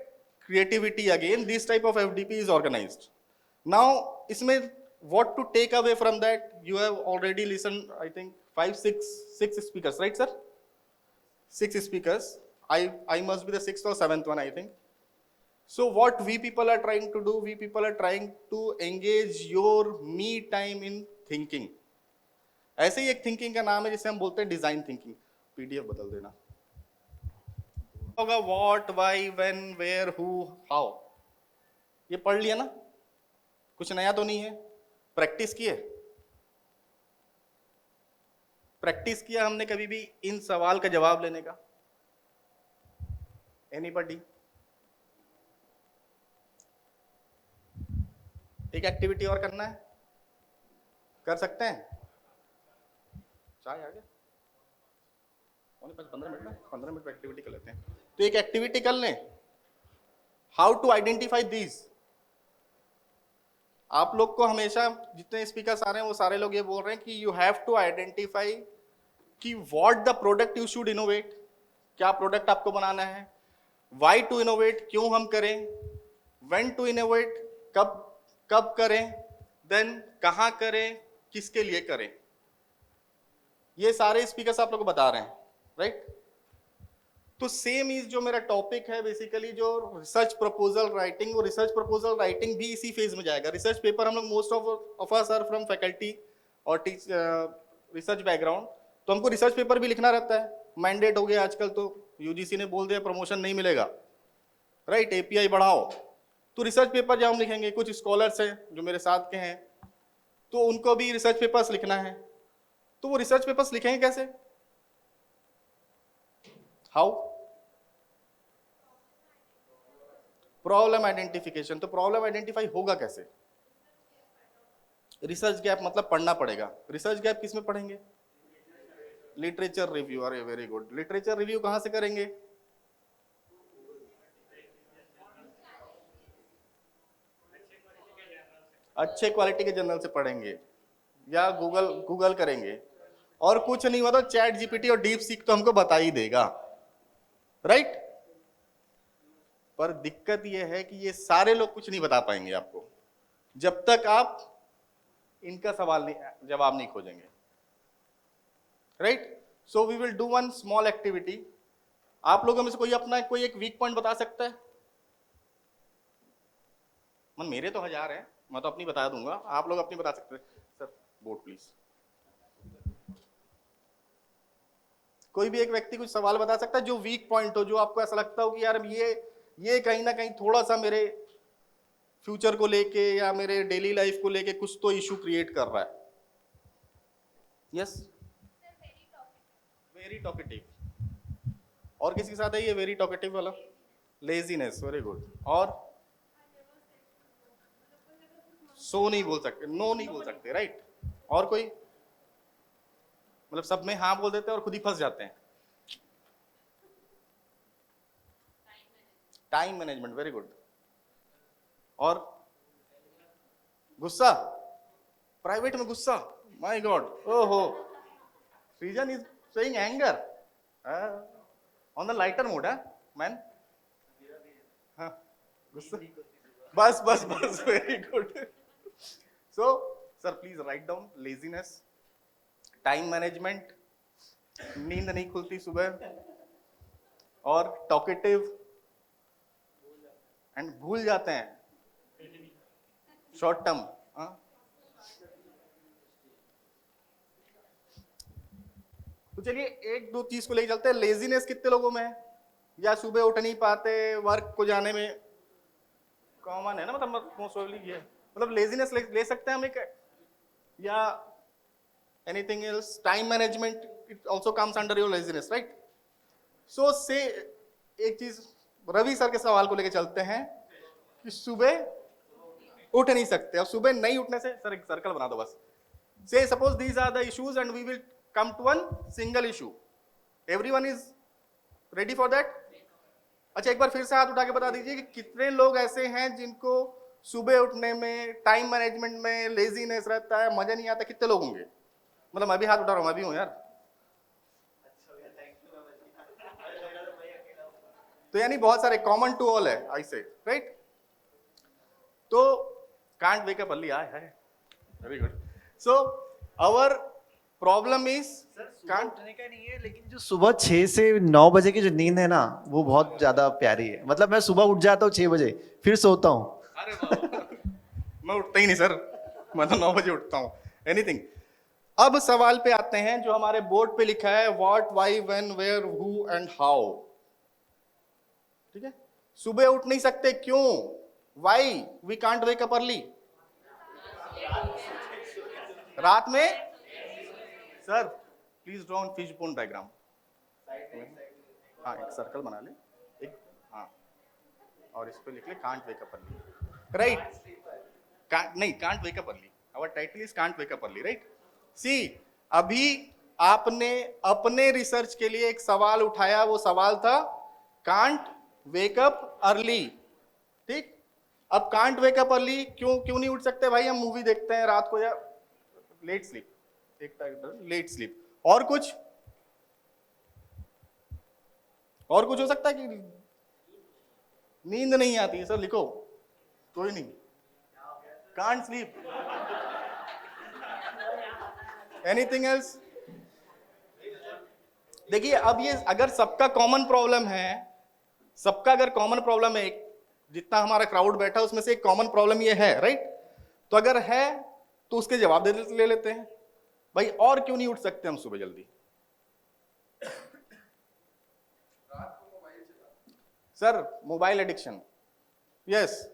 creativity again, this type of FDP is organized. Now इसमें what to take away from that? You have already listened, I think 6 speakers, right sir? 6 speakers. I must be the 6th or 7th one, I think. So what we people are trying to do, we people are trying to engage your me time in thinking. ऐसे ही एक thinking का नाम है जिसे हम बोलते हैं design thinking. PDF बदल देना होगा। What, why, when, where, who, how, ये पढ़ लिया ना? कुछ नया तो नहीं है? प्रैक्टिस किए? प्रैक्टिस किया हमने कभी भी इन सवाल का जवाब लेने का? एनीबॉडी? एक एक्टिविटी और करना है, कर सकते हैं? चाय आ गया? 15 मिनट में 15 मिनट एक्टिविटी कर लेते हैं। तो एक एक्टिविटी कर लें, हाउ टू आइडेंटिफाई दीज। आप लोग को हमेशा जितने स्पीकर्स आ रहे हैं वो सारे लोग ये बोल रहे हैं कि यू हैव टू आइडेंटिफाई कि what the product you should innovate, क्या प्रोडक्ट आपको बनाना है, व्हाई टू इनोवेट, क्यों हम करें, व्हेन टू इनोवेट, कब करें, देन कहां करें, किसके लिए करें। ये सारे स्पीकर्स आप लोग को बता रहे हैं, राइट? तो सेम इज जो मेरा टॉपिक है बेसिकली जो रिसर्च प्रपोजल राइटिंग, वो रिसर्च प्रपोजल राइटिंग भी इसी फेज में जाएगा। रिसर्च पेपर हम लोग most of us are from faculty और रिसर्च बैकग्राउंड, तो हमको रिसर्च पेपर भी लिखना रहता है। मैंडेट हो गया आजकल, तो यूजीसी ने बोल दिया प्रमोशन नहीं मिलेगा, राइट? एपीआई बढ़ाओ, तो रिसर्च पेपर जब हम लिखेंगे, कुछ स्कॉलर्स हैं जो मेरे साथ के हैं, तो उनको भी रिसर्च पेपर्स लिखना है, तो वो रिसर्च पेपर्स लिखेंगे कैसे? हाउ? Problem identification. तो प्रॉब्लम आइडेंटिफाई होगा कैसे? रिसर्च गैप मतलब पढ़ना पड़ेगा। रिसर्च गैप किस में पढ़ेंगे? Literature review. अरे वेरी गुड। लिटरेचर रिव्यू कहां से करेंगे? अच्छे क्वालिटी के जर्नल से पढ़ेंगे या गूगल करेंगे, और कुछ नहीं हुआ तो चैट जीपीटी और डीप सीक तो हमको बता ही देगा, राइट? पर दिक्कत यह है कि ये सारे लोग कुछ नहीं बता पाएंगे आपको जब तक आप इनका जवाब नहीं खोजेंगे, right? So we will do one small activity. आप लोगों में से कोई अपना कोई एक वीक पॉइंट बता सकता है? मन मेरे तो 1000 है, मैं तो अपनी बता दूंगा, आप लोग अपनी बता सकते हैं। Sir board please. कोई भी एक व्यक्ति कुछ सवाल बता सकता है जो वीक पॉइंट हो, जो आपको ऐसा लगता हो कि यार ये कहीं ना कहीं थोड़ा सा मेरे फ्यूचर को लेके या मेरे डेली लाइफ को लेके कुछ तो इशू क्रिएट कर रहा है. Yes, very talkative. और किसी के साथ है ये वेरी टॉकेटिव वाला? Laziness, very good. और सो नहीं बोल सकते, नो नहीं बोल सकते, राइट? और कोई? मतलब सब में हाँ बोल देते हैं और खुद ही फंस जाते हैं. Time management, very good. और गुस्सा, प्राइवेट में गुस्सा, माय गॉड, ओहो. Reason is saying anger on the lighter mode, है मैन. हाँ, गुस्सा, बस बस बस, very good. So sir please write down laziness, time management, नींद नहीं खुलती सुबह, और टॉकेटिव एंड भूल जाते हैं शॉर्ट टर्म. तो चलिए एक दो चीज को लेके चलते हैं. लेजीनेस कितने लोगों में है? या सुबह उठ नहीं पाते, वर्क को जाने में कॉमन है ना, मतलब मोस्टली ये, मतलब लेजीनेस ले सकते हैं हम एक, या anything else? Time management it also comes under your laziness, right? So से एक चीज रवि सर के सवाल को लेके चलते हैं कि सुबह उठ नहीं सकते. अब सुबह नहीं उठने से, सर एक सर्कल बना दो बस. Say suppose these are the issues and we will come to one single issue. Everyone is ready for that? अच्छा, एक बार फिर से हाथ उठा के बता दीजिए कि कितने लोग ऐसे हैं जिनको सुबह उठने में, टाइम मैनेजमेंट में लेजीनेस रहता है, मजा नहीं आता. कितने लोग होंगे? मतलब मैं भी हाथ उठा रहा हूं, मैं भी हूं यार. तो यानी बहुत सारे, कॉमन टू ऑल है, आई से, राइट? तो कांट वेक अप अर्ली, है very good. So our problem is can't उठने का नहीं है, लेकिन जो सुबह 6 से 9 बजे की जो नींद है ना, वो बहुत ज्यादा प्यारी है. मतलब मैं सुबह उठ जाता हूँ 6 बजे, फिर सोता हूँ. अरे मैं उठता ही नहीं सर, मैं तो 9 बजे उठता हूँ. एनीथिंग. अब सवाल पे आते हैं जो हमारे बोर्ड पे लिखा है, what, why, when, where, who and how. ठीक है? सुबह उठ नहीं सकते, क्यों? Why we can't wake up early? रात में? Sir please draw on fish bone diagram. हाँ, एक सर्कल बना ले, एक, हाँ, और इस पे लिख ले can't wake up early, right? नहीं, can't wake up early. Our title is can't wake up early, right? See, अभी आपने अपने रिसर्च के लिए एक सवाल उठाया, वो सवाल था कांट वेक अप अर्ली. ठीक? अब कांट वेक अप अर्ली क्यों नहीं उठ सकते भाई? हम मूवी देखते हैं रात को, या लेट स्लीप, एक टाइप लेट स्लीप. और कुछ हो सकता है कि नींद नहीं आती? सर लिखो, कोई नहीं, कांट स्लीप. Anything else? देखिए, अब ये अगर सबका कॉमन प्रॉब्लम है, सबका अगर कॉमन प्रॉब्लम है, जितना हमारा क्राउड बैठा है उसमें से एक कॉमन प्रॉब्लम ये है, राइट? तो अगर है तो उसके जवाब ले लेते हैं भाई. और क्यों नहीं उठ सकते हम सुबह जल्दी? Sir mobile addiction. यस,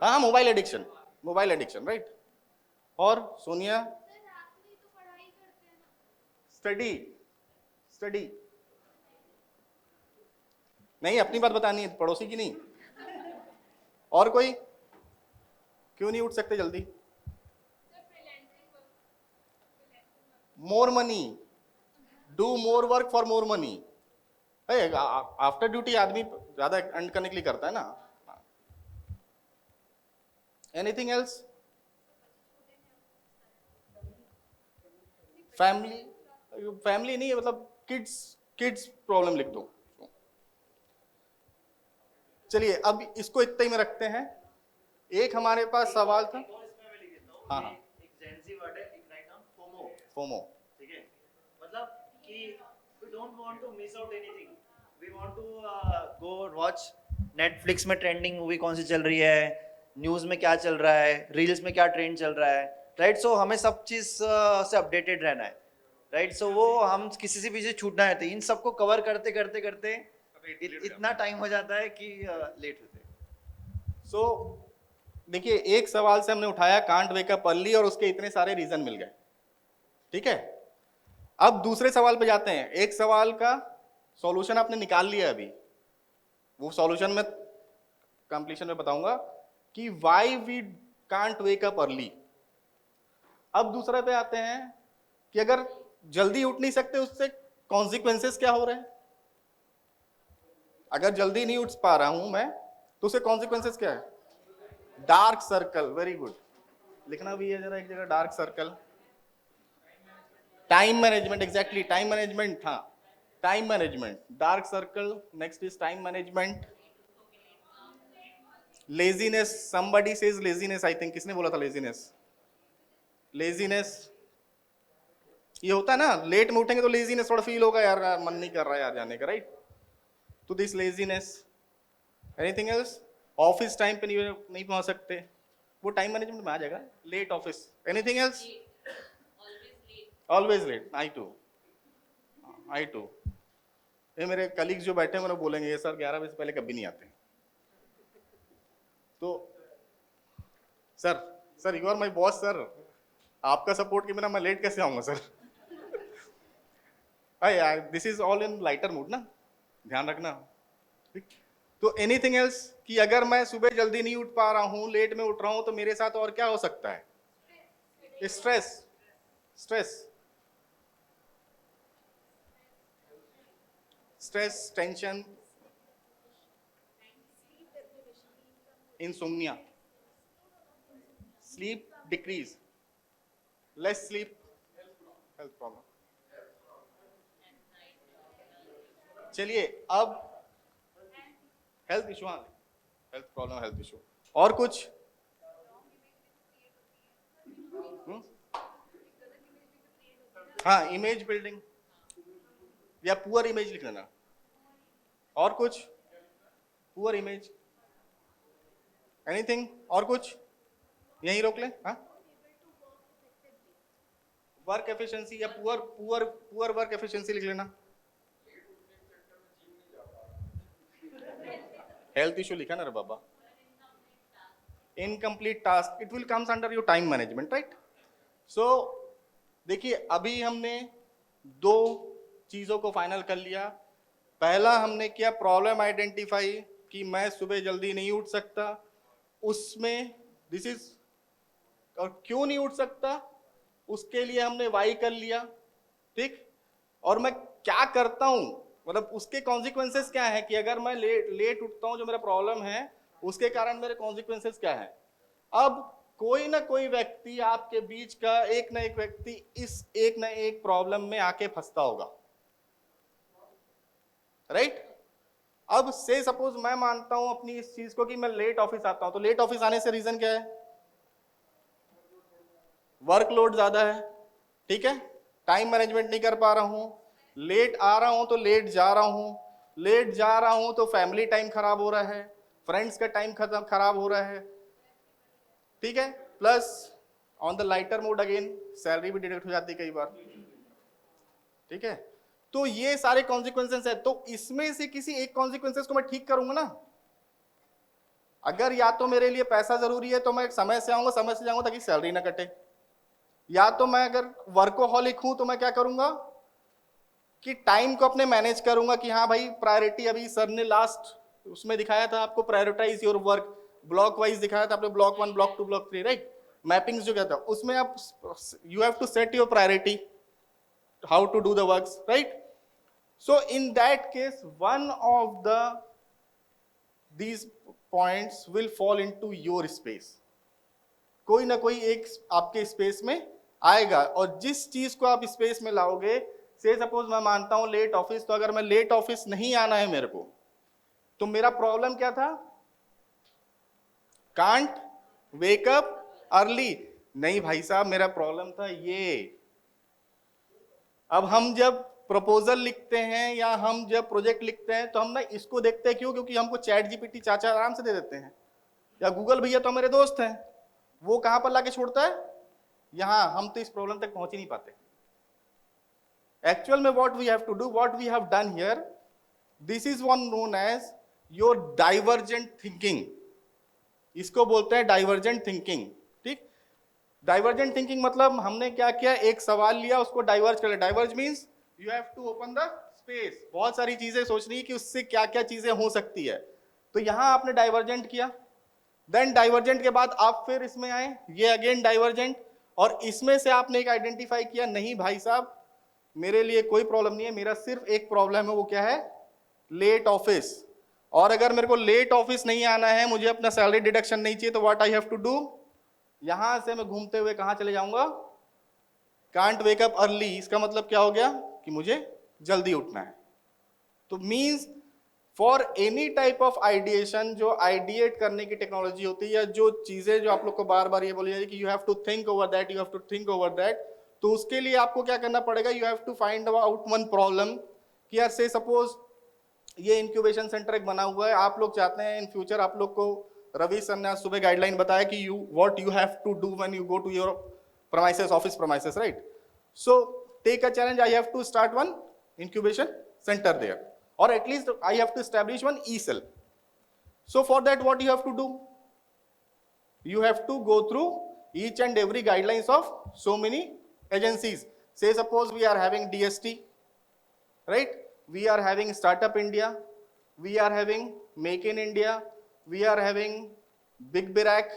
हाँ, मोबाइल एडिक्शन, राइट? और सोनिया, स्टडी नहीं, अपनी बात बतानी है, पड़ोसी की नहीं. और कोई क्यों नहीं उठ सकते जल्दी? More money, do more work for more money. After duty आदमी ज्यादा अर्न करने के लिए करता है ना. Anything else? फैमिली नहीं है, मतलब किड्स प्रॉब्लम लिख दो. चलिए, अब इसको इतना ही में रखते हैं. एक हमारे पास सवाल था. हाँ, एक जेंजी वर्ड है, एक राइट नाउ फोमो. ठीक है? मतलब कि we don't want to miss out anything. We want to go watch Netflix में ट्रेंडिंग मूवी कौन सी चल रही है, न्यूज़ में क्या चल रहा है, रील्स में क्या ट्रेंड चल रहा है, राइट? सो हमें सब चीज़ से अपडेटेड रहना है, राइट? सो वो हम किसी से पीछे छूटना है. तो इन सबको कवर करते करते इतना टाइम हो जाता है कि लेट होते हैं. सो देखिए, एक सवाल से हमने उठाया कांट वेक अप अर्ली और उसके इतने सारे रीजन मिल गए, ठीक है। अब दूसरे सवाल पे जाते हैं। एक सवाल का सॉल्यूशन आपने निकाल लिया अभी, वो सॉल्यूशन में कंप्लीशन में बताऊंगा कि why we can't wake up early. अब दूसरे पे आते हैं कि अगर जल्दी उठ नहीं सकते उससे कॉन्सिक्वेंसेस क्या हो रहे हैं। अगर जल्दी नहीं उठ पा रहा हूं मैं तो उसके कॉन्सिक्वेंसेस क्या है? डार्क सर्कल, वेरी गुड, लिखना भी है जरा एक जगह, dark circle. Time management, exactly, time management, हाँ, time management, dark circle. Next is time management. Laziness, somebody says laziness, I think, किसने बोला था लेजीनेस? लेजीनेस, ये होता है ना, लेट में उठेंगे तो लेजीनेस थोड़ा फील होगा, यार मन नहीं कर रहा है यार जाने का, राइट? तो this laziness. Anything else? Office time पे नहीं पहुंच सकते, वो टाइम मैनेजमेंट में आ जाएगा, late office. Anything else? Always late, I too. ये मेरे कलीग्स जो बैठे हैं वो बोलेंगे ये सर 11 बजे से पहले कभी नहीं आते। तो sir you are my boss sir, आपका सपोर्ट के बिना मैं लेट कैसे आऊंगा sir? This is all in lighter mood ना, ध्यान रखना, ठीक। तो एनीथिंग एल्स कि अगर मैं सुबह जल्दी नहीं उठ पा रहा हूं, लेट में उठ रहा हूं, तो मेरे साथ और क्या हो सकता है? Stress, tension, insomnia, sleep decrease, less sleep, health problem। चलिए अब हेल्थ इशू, हाँ, हेल्थ प्रॉब्लम, हेल्थ इशू, और कुछ? हाँ, इमेज बिल्डिंग या पुअर इमेज लिख लेना। और कुछ? Poor image, anything? और कुछ? यहीं रोक ले। हाँ, वर्क एफिशिएंसी या पुअर वर्क एफिशिएंसी लिख लेना। हेल्थ इशू लिखा ना रे बाबा। Incomplete task, it will comes under your time management, right? So देखिए, अभी हमने दो चीजों को फाइनल कर लिया। पहला हमने किया प्रॉब्लम आइडेंटिफाई कि मैं सुबह जल्दी नहीं उठ सकता, उसमें दिस इज, और क्यों नहीं उठ सकता उसके लिए हमने वाई कर लिया, ठीक। और मैं क्या करता हूं, मतलब उसके कॉन्सिक्वेंसेस क्या है कि अगर मैं लेट उठता हूं, जो मेरा प्रॉब्लम है उसके कारण मेरे कॉन्सिक्वेंसेस क्या है। अब कोई ना कोई व्यक्ति आपके बीच का, एक ना एक व्यक्ति इस एक ना एक प्रॉब्लम में आके फंसता होगा, राइट? अब से सपोज मैं मानता हूं अपनी इस चीज को कि मैं लेट ऑफिस आता हूं, तो लेट ऑफिस आने से रीजन क्या है? वर्कलोड ज्यादा है, ठीक है, टाइम मैनेजमेंट नहीं कर पा रहा हूं, लेट आ रहा हूं तो लेट जा रहा हूं, लेट जा रहा हूं तो फैमिली टाइम खराब हो रहा है, फ्रेंड्स का टाइम खराब हो रहा है, ठीक है। Plus on the lighter mode again salary भी डिडक्ट हो जाती है कई बार, ठीक है। तो ये सारे कॉन्सिक्वेंसेस है, तो इसमें से किसी एक कॉन्सिक्वेंसेस को मैं ठीक करूंगा ना। अगर या तो मेरे लिए पैसा जरूरी है तो मैं समय से आऊंगा, समय से जाऊंगा ताकि सैलरी ना कटे, या तो मैं अगर वर्कोहॉलिक हूं तो मैं क्या करूंगा कि टाइम को अपने मैनेज करूंगा कि हाँ भाई प्रायोरिटी, अभी सर ने लास्ट उसमें दिखाया था आपको, prioritize your work, block wise दिखाया था आपने, block 1, block 2, block 3, right? Mappings जो कहता है उसमें आप you have to set your priority, how to do the works, right? So in that case, one of these points will fall into your space, कोई ना कोई एक आपके स्पेस में आएगा, और जिस चीज को आप स्पेस में लाओगे, से सपोज मैं मानता हूं लेट ऑफिस, तो अगर मैं लेट ऑफिस नहीं आना है मेरे को, तो मेरा प्रॉब्लम क्या था? Can't wake up early. नहीं भाई साहब, मेरा प्रॉब्लम था ये। अब हम जब प्रपोजल लिखते हैं या हम जब प्रोजेक्ट लिखते हैं तो हम ना इसको देखते हैं, क्यों? क्योंकि हमको चैट जीपीटी चाचा आराम से दे देते हैं, या गूगल भैया तो मेरे दोस्त हैं, वो कहां पर लाके छोड़ता है? यहां। हम तो इस प्रॉब्लम तक पहुंच ही नहीं पाते। एक्चुअल में what we have to do, what we have done here, this is one known as your divergent thinking. इसको बोलते हैं डाइवर्जेंट थिंकिंग। ठीक, डाइवर्जेंट थिंकिंग मतलब हमने क्या किया, एक सवाल लिया, उसको डाइवर्ज कर लिया। Diverge means you have to open the space, बहुत सारी चीजें सोचनी है कि उससे क्या क्या चीजें हो सकती है। तो यहां आपने डाइवर्जेंट किया, देन डाइवर्जेंट के बाद आप फिर इसमें आए, ये अगेन डाइवर्जेंट, और इसमें से आपने एक आइडेंटिफाई किया, नहीं भाई साहब मेरे लिए कोई प्रॉब्लम नहीं है, मेरा सिर्फ एक प्रॉब्लम है, वो क्या है, लेट ऑफिस। और अगर मेरे को लेट ऑफिस नहीं आना है, मुझे अपना सैलरी डिडक्शन नहीं चाहिए, तो what I have to do, यहां से मैं घूमते हुए कहां चले जाऊंगा, कांट वेक अप अर्ली। इसका मतलब क्या हो गया कि मुझे जल्दी उठना है। तो means for any type of ideation, जो आइडिएट करने की टेक्नोलॉजी होती है, या जो चीजें जो आप लोग को बार बार ये बोली जाती है कि you have to think over that, you have to think over that, तो उसके लिए आपको क्या करना पड़ेगा, you have to find out one problem. कि यार से सपोज ये इंक्यूबेशन सेंटर एक बना हुआ है, आप लोग चाहते हैं इन फ्यूचर, आप लोग को रवि सर ने आज सुबह गाइडलाइन बताया कि you what you have to do when you go to your premises, office premises, right? So take a challenge, I have to start one incubation center there, or at least I have to establish one e-cell. So for that what you have to do, you have to go through each and every guidelines of so many agencies. Say suppose we are having DST, right? We are having Startup India, we are having Make in India, we are having Big BRAC.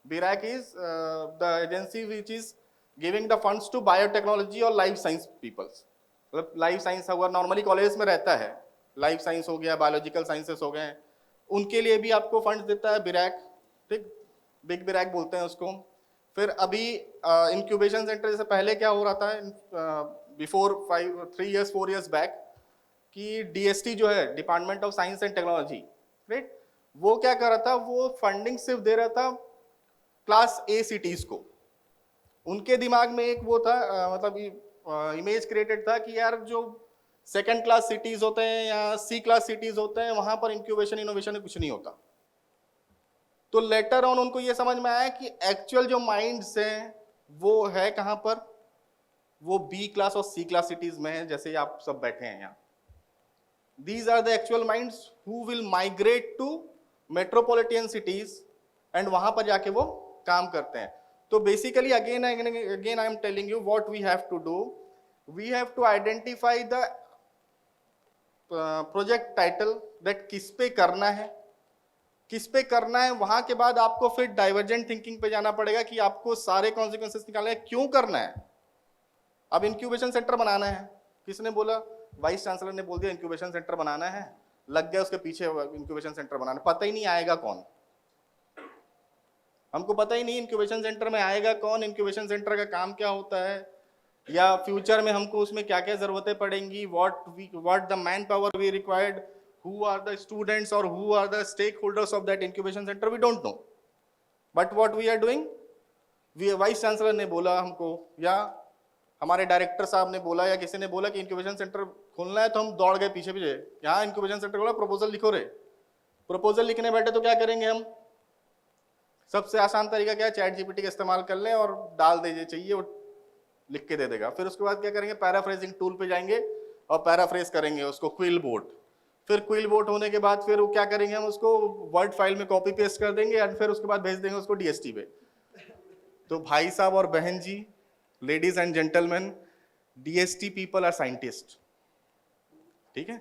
BRAC is the agency which is giving the funds to biotechnology और life science peoples. मतलब life science अगर normally college में रहता है, life science हो गया, biological sciences हो गए, उनके लिए भी आपको फंड्स देता है BRAC, ठीक, बिग BRAC बोलते हैं उसको। फिर अभी इंक्यूबेशन सेंटर जैसे पहले क्या हो रहा था, बिफोर 3 years 4 years बैक, कि DST जो है, department of science and technology, right, वो क्या कर रहा था, वो फंडिंग सिर्फ दे रहा था क्लास ए सिटीज को। उनके दिमाग में एक वो था, मतलब इमेज क्रिएटेड था कि यार जो सेकंड क्लास सिटीज होते हैं या सी क्लास सिटीज होते हैं, वहां पर इंक्यूबेशन इनोवेशन कुछ नहीं होता। तो लेटर ऑन उनको ये समझ में आया कि एक्चुअल जो माइंड्स हैं वो है कहां पर, वो बी क्लास और सी क्लास सिटीज में है, जैसे आप सब बैठे हैं यहाँ। These are the actual minds who will migrate to metropolitan cities, and वहां पर जाके वो काम करते हैं। तो basically again I am telling you what we have to do, we have to identify the project title, that किस पे करना है, किस पे करना है। वहां के बाद आपको फिर डाइवर्जेंट थिंकिंग पे जाना पड़ेगा कि आपको सारे कॉन्सिक्वेंसेस निकालने हैं, क्यों करना है। अब इंक्यूबेशन सेंटर बनाना है, किसने बोला, वाइस चांसलर ने बोल दिया इंक्यूबेशन सेंटर बनाना है, लग गया उसके पीछे इंक्यूबेशन सेंटर बनाना, पता ही नहीं आएगा कौन, हमको पता ही नहीं इंक्यूबेशन सेंटर में आएगा कौन, इंक्यूबेशन सेंटर का काम क्या होता है, या फ्यूचर में हमको उसमें क्या क्या जरूरतें पड़ेंगी, what the man power we required, who are the students or who are the stakeholders of that incubation center, we don't know. But what we are doing, vice chancellor ने बोला हमको, या हमारे डायरेक्टर साहब ने बोला, या किसी ने बोला कि इंक्यूबेशन सेंटर खोलना है, तो हम दौड़ गए पीछे पीछे, यहाँ इंक्यूबेशन सेंटर खोला, प्रपोजल लिखो रे। प्रपोजल लिखने बैठे तो क्या करेंगे हम, सबसे आसान तरीका क्या है, चैट जीपीटी का इस्तेमाल कर लें और डाल दीजिए चाहिए, वो लिख के दे देगा। फिर उसके बाद क्या करेंगे, पैराफ्रेजिंग टूल पे जाएंगे और पैराफ्रेज करेंगे उसको, क्विल बोर्ड। फिर क्विल बोर्ड होने के बाद फिर वो क्या करेंगे, हम उसको वर्ड फाइल में कॉपी पेस्ट कर देंगे, एंड फिर उसके बाद भेज देंगे उसको डीएसटी पे। तो भाई साहब और बहन जी, ladies and gentleman, DST people are scientist, ठीक है।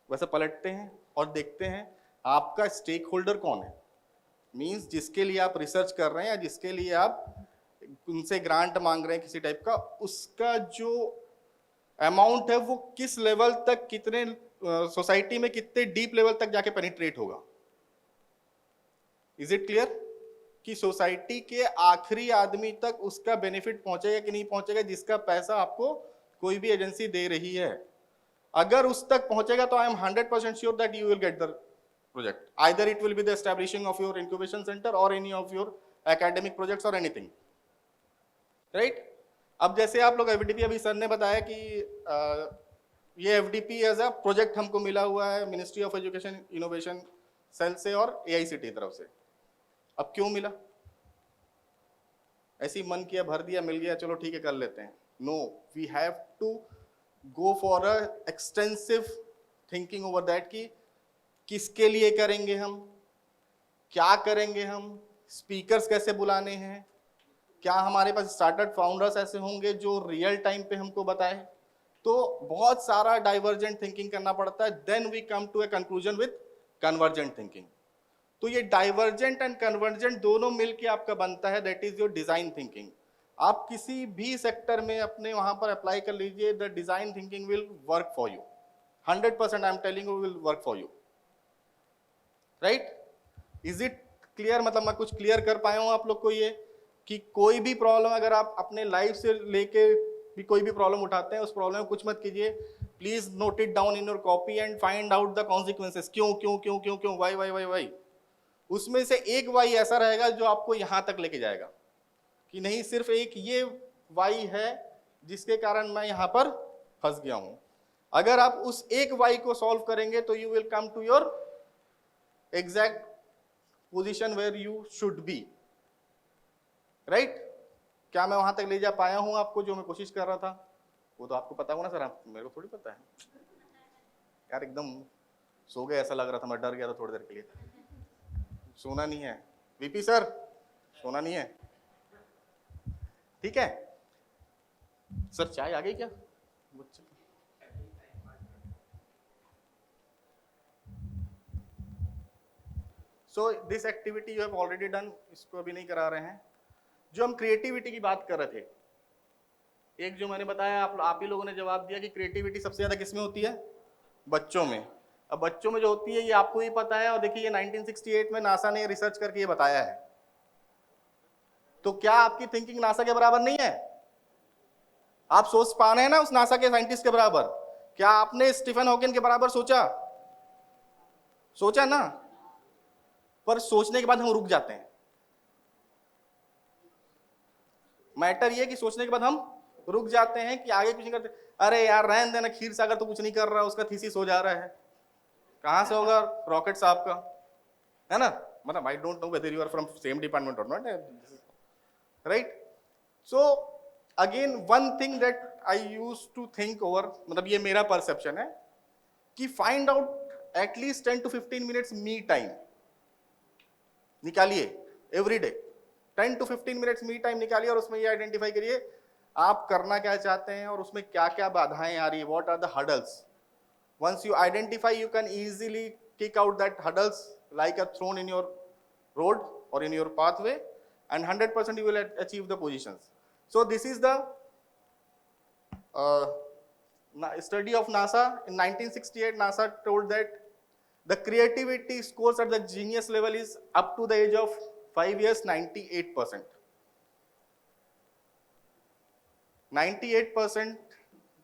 वैसे पलटते हैं और देखते हैं आपका स्टेक होल्डर कौन है, मीन्स जिसके लिए आप रिसर्च कर रहे हैं या जिसके लिए आप उनसे ग्रांट मांग रहे हैं किसी टाइप का, उसका जो अमाउंट है वो किस लेवल तक, कितने सोसाइटी में कितने डीप लेवल तक जाके पेनिट्रेट होगा। इज इट क्लियर कि सोसाइटी के आखिरी आदमी तक उसका बेनिफिट पहुंचेगा कि नहीं पहुंचेगा, जिसका पैसा आपको कोई भी एजेंसी दे रही है। अगर उस तक पहुंचेगा तो I am 100% sure that you will get the project. Either it will be the establishing of your incubation center or any of your academic projects or anything, right? अब जैसे आप लोग FDP, अभी सर ने बताया कि ये FDP एज अ प्रोजेक्ट हमको मिला हुआ है ministry of education innovation cell से और AICTE तरफ से। अब क्यों मिला, ऐसी मन किया, भर दिया, मिल गया, चलो ठीक है कर लेते हैं। No, we have to go for a extensive thinking over that कि किसके लिए करेंगे हम, क्या करेंगे हम, स्पीकर्स कैसे बुलाने हैं, क्या हमारे पास स्टार्टअप फाउंडर्स ऐसे होंगे जो रियल टाइम पे हमको बताए। तो बहुत सारा डाइवर्जेंट थिंकिंग करना पड़ता है, then we come to a conclusion with convergent thinking. तो ये डाइवर्जेंट एंड कन्वर्जेंट दोनों मिलके आपका बनता है, that is your design thinking. आप किसी भी सेक्टर में अपने वहां पर अप्लाई कर लीजिए, the design thinking will work for you 100%, I am telling you, will work for you, right. Is it clear? मतलब मैं कुछ क्लियर कर पाया हूं आप लोग को ये, कि कोई भी प्रॉब्लम अगर आप अपने लाइफ से लेके भी कोई भी प्रॉब्लम उठाते हैं, उस प्रॉब्लम में कुछ मत कीजिए, please note it down in your copy and find out the consequences. क्यों क्यों क्यों क्यों क्यों, वाई वाई वाई वाई। उसमें से एक वाई ऐसा रहेगा जो आपको यहां तक लेके जाएगा, कि नहीं सिर्फ एक ये वाई है जिसके कारण मैं यहां पर फंस गया हूं। अगर आप उस एक वाई को सॉल्व करेंगे तो you will come to your exact position where you should be, right. क्या मैं वहां तक ले जा पाया हूं आपको जो मैं कोशिश कर रहा था? वो तो आपको पता होगा ना सर, आप मेरे को थोड़ी पता है यार, एकदम सो गए ऐसा लग रहा था, मैं डर गया था थोड़ी देर के लिए। सोना नहीं है वीपी सर, सोना नहीं है, ठीक है सर। चाय आ गई क्या? So this activity you have already done, इसको अभी नहीं करा रहे हैं। जो हम क्रिएटिविटी की बात कर रहे थे, एक जो मैंने बताया, आप ही लोगों ने जवाब दिया कि क्रिएटिविटी सबसे ज्यादा किसमें होती है? बच्चों में। अब बच्चों में जो होती है ये आपको ही पता है, और देखिए ये 1968 में नासा ने रिसर्च करके ये बताया है। तो क्या आपकी थिंकिंग नासा के बराबर नहीं है? आप सोच पा रहे हैं ना उस नासा के साइंटिस्ट के बराबर? क्या आपने स्टीफन हॉकिंग के बराबर सोचा? सोचा ना, पर सोचने के बाद हम रुक जाते हैं। मैटर ये कि सोचने के बाद हम रुक जाते हैं कि आगे कुछ नहीं करते। अरे यार रहने देना, क्षीर सागर तो कुछ नहीं कर रहा, उसका थीसिस हो जा रहा है। कहां से होगा? रॉकेट साहब का, है ना। मतलब I don't know whether you are from same department और not, right. So again one thing that I use to think over, मतलब ये मेरा परसेप्शन है कि find out at least 10 to 15 minutes me time निकालिए every day. 10 to 15 minutes me time निकालिए और उसमें ये आइडेंटिफाई करिए आप करना क्या चाहते हैं और उसमें क्या क्या बाधाएं आ रही है, what are the hurdles. Once you identify you can easily kick out that hurdles like a thorn in your road और in your pathway, and 100% you will achieve the positions. So this is the study of NASA. In 1968 NASA told that the creativity scores at the genius level is up to the age of 5 years 98%. 98%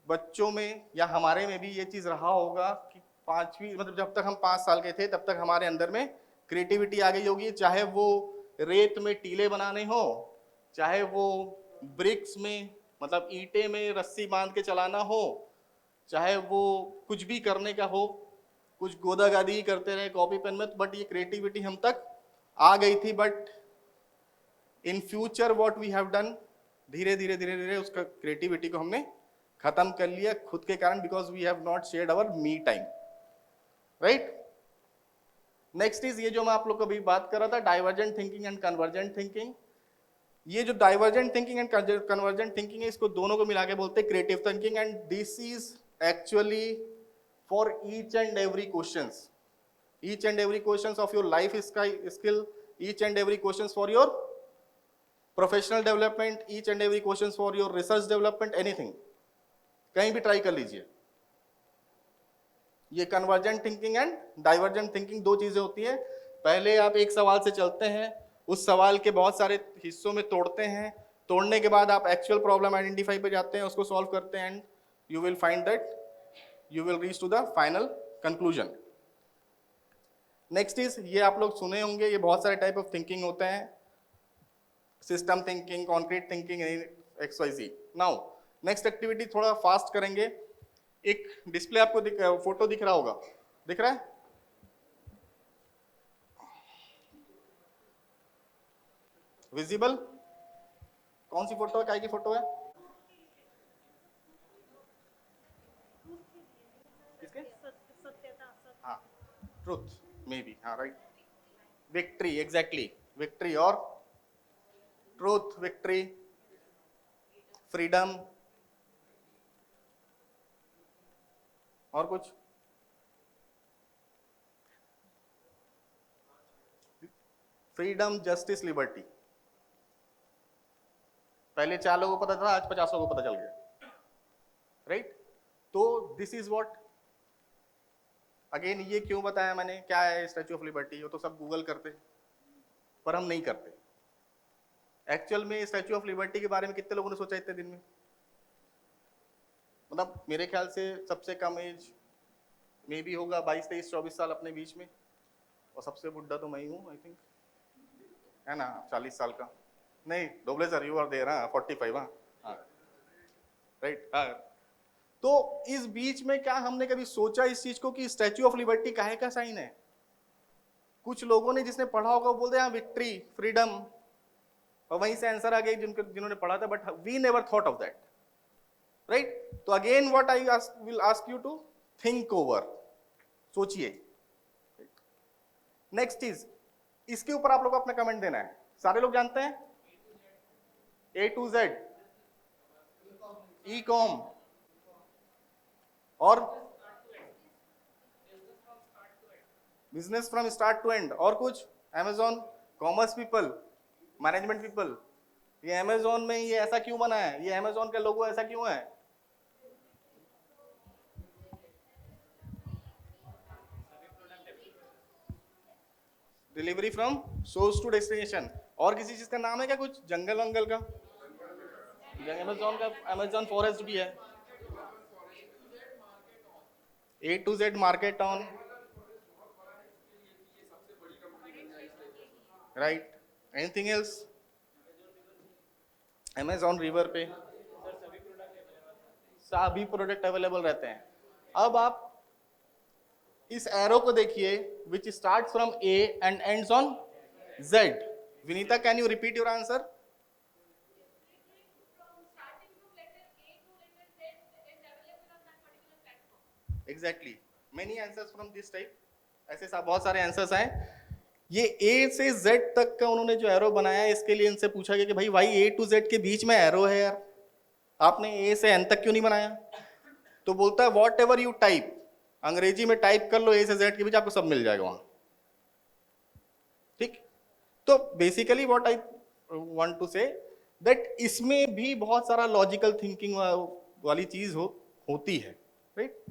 बच्चों में या हमारे में भी ये चीज रहा होगा कि पांचवी, मतलब जब तक हम 5 साल के थे तब तक हमारे अंदर में क्रिएटिविटी आ गई होगी, चाहे वो रेत में टीले बनाने हो, चाहे वो ब्रिक्स में मतलब ईंटे में रस्सी बांध के चलाना हो, चाहे वो कुछ भी करने का हो, कुछ गोदा गादी करते रहे कॉपी पेन में, बट ये क्रिएटिविटी हम तक आ गई थी। But in future what we have done, धीरे धीरे धीरे धीरे उसका क्रिएटिविटी को हमने खत्म कर लिया खुद के कारण, because we have not shared our me time, right. Next is ये जो मैं आप लोग को अभी बात कर रहा था, divergent thinking and convergent thinking. ये जो divergent thinking and convergent thinking है, इसको दोनों को मिला के बोलते हैं creative thinking, and this is actually for each and every questions, each and every questions of your life skill, each and every questions for your professional development, each and every questions for your research development, anything, कहीं भी try कर लीजिए। ये convergent thinking and divergent thinking दो चीजें होती हैं। पहले आप एक सवाल से चलते हैं, उस सवाल के बहुत सारे हिस्सों में तोड़ते हैं, तोड़ने के बाद आप एक्चुअल प्रॉब्लम आइडेंटिफाई पे जाते हैं, उसको सॉल्व करते हैं, and you will find that you will reach to the final conclusion. Next is, ये आप लोग सुने होंगे, ये बहुत सारे टाइप ऑफ थिंकिंग होते हैं, system thinking, concrete thinking, XYZ। Now next activity थोड़ा फास्ट करेंगे। एक डिस्प्ले आपको फोटो दिख रहा होगा, दिख रहा है? विजिबल? कौन सी फोटो है, काय की फोटो है? किसके? हाँ, ट्रुथ मे बी, हाँ राइट। विक्ट्री, एग्जैक्टली विक्ट्री, और ट्रूथ, विक्ट्री, फ्रीडम, और कुछ? Freedom, justice, liberty. पहले 4 लोगों को पता था, आज 50 लोगों को पता चल गया, राइट? तो दिस इज व्हाट, अगेन ये क्यों बताया मैंने, क्या है स्टैच्यू ऑफ लिबर्टी? वो तो सब गूगल करते, पर हम नहीं करते। एक्चुअल में स्टैच्यू ऑफ लिबर्टी के बारे में कितने लोगों ने सोचा इतने दिन में? मतलब मेरे ख्याल से सबसे कम एज में भी होगा 22, 23, 24 साल अपने बीच में, और सबसे बुढ़ा तो मैं ही हूँ आई थिंक, है ना, 40 साल का। नहीं डोबले सर, यू आर देयर, 45, हाँ राइट। तो इस बीच में क्या हमने कभी सोचा इस चीज को कि स्टैच्यू ऑफ लिबर्टी काहे का साइन है? कुछ लोगों ने जिसने पढ़ा होगा वो बोलते हैं विक्ट्री, फ्रीडम, और वहीं से आंसर आ गई जिन्होंने पढ़ा था, but we never thought of that, right? तो again what I will ask you to think over, सोचिए। नेक्स्ट चीज, इसके ऊपर आप लोग को अपना कमेंट देना है। सारे लोग जानते हैं A to Z, ई-कॉम, और business from start to end, और कुछ? Amazon, commerce people, management people. ये Amazon में ये ऐसा क्यों बना है, ये Amazon का लोगो ऐसा क्यों है? Delivery from source to destination. और किसी चीज का नाम है क्या कुछ? जंगल वंगल का? Amazon का Amazon फॉरेस्ट भी है। A to Z market on, right? Anything else? Amazon river पे सभी प्रोडक्ट अवेलेबल रहते हैं। अब आप इस एरो को देखिए, which start from A and ends on Z। Vinita, can you repeat your answer? Exactly, many answers from this type, ऐसे बहुत सारे आंसर्स हैं। ये A से Z तक का उन्होंने जो एरो बनाया है, इसके लिए इनसे पूछा गया कि भाई A to Z के बीच में एरो है यार, आपने A से N तक क्यों नहीं बनाया? तो बोलता है वॉट एवर यू टाइप, अंग्रेजी में टाइप कर लो A से Z के बीच, आपको सब मिल जाएगा वहां, ठीक? तो basically what I want to say that इसमें भी बहुत सारा लॉजिकल थिंकिंग वाली चीज होती है, right?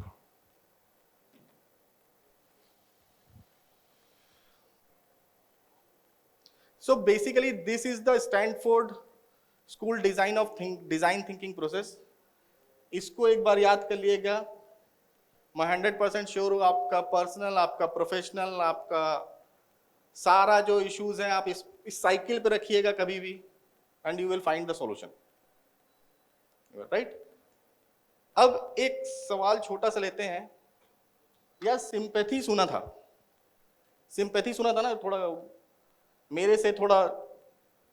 So basically this is the Stanford School design thinking process। इसको एक बार याद कर लिएगा। मैं 100% श्योर हूँ आपका पर्सनल, आपका प्रोफेशनल, आपका सारा जो इश्यूज हैं आप इस साइकिल पे रखिएगा कभी भी, and you will find the solution, right? अब एक सवाल छोटा सा लेते हैं, या सिंपैथी सुना था? सिंपैथी सुना था ना? थोड़ा मेरे से थोड़ा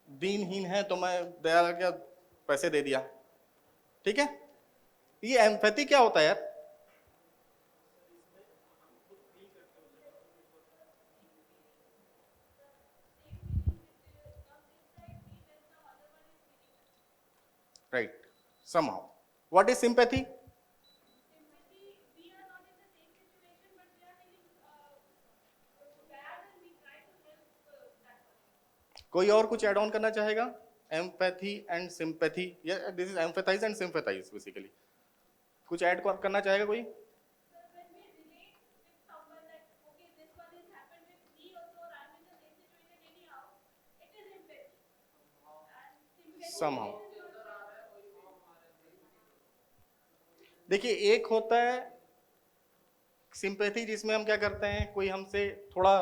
दीनहीन है तो मैं दया करके पैसे दे दिया, ठीक है? ये एम्पैथी क्या होता है यार? Right, somehow. What is sympathy? कोई और कुछ ऐड ऑन करना चाहेगा? Empathy and sympathy, this is empathise and sympathise basically. कुछ ऐड करना चाहेगा कोई? somehow। देखिए, एक होता है सिंपैथी जिसमें हम क्या करते हैं, कोई हमसे थोड़ा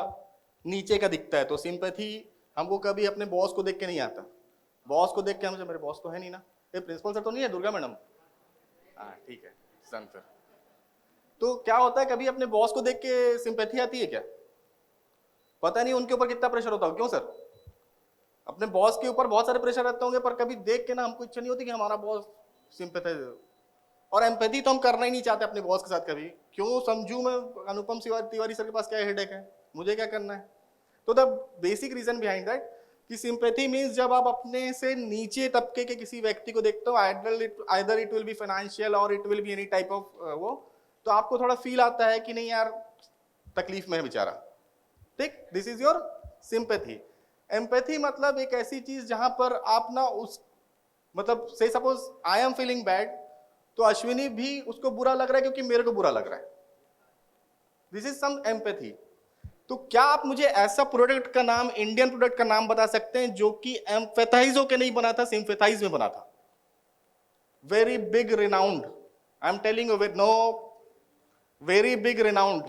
नीचे का दिखता है, तो सिंपैथी हमको कभी अपने बॉस को देख के नहीं आता। बॉस को देख के हमसे, मेरे बॉस तो है नहीं ना, ये प्रिंसिपल सर तो नहीं है, दुर्गा मैडम, हाँ ठीक है सन सर। तो क्या होता है, कभी अपने बॉस को देख के सिंपैथी आती है क्या? पता नहीं उनके ऊपर कितना प्रेशर होता हो। क्यों सर? अपने बॉस के ऊपर बहुत सारे प्रेशर रहते होंगे, पर कभी देख के ना हमको इच्छा नहीं होती कि हमारा बॉस सिंपैथाइज। और एम्पैथी तो हम करना ही नहीं चाहते अपने बॉस के साथ कभी। क्यों समझूं मैं अनुपम तिवारी सर के पास क्या हेडेक है, मुझे क्या करना है? तो the basic reason behind that कि सिंपैथी मीन्स जब आप अपने से नीचे तबके के किसी व्यक्ति को देखते हो, either it will be financial और it will be any type of वो, तो आपको थोड़ा फील आता है कि नहीं यार तकलीफ में है बेचारा, ठीक, this is your sympathy. Empathy मतलब एक ऐसी चीज जहां पर आप ना उस मतलब से suppose I am feeling bad, तो अश्विनी भी उसको बुरा लग रहा है क्योंकि मेरे को बुरा लग रहा है, दिस इज सम एम्पैथी। तो क्या आप मुझे ऐसा प्रोडक्ट का नाम, इंडियन प्रोडक्ट का नाम बता सकते हैं जो कि एम्पैथाइज होकर नहीं बना था, सिंपैथाइज में बना था? Very big renowned, I am telling you with no, very big renowned,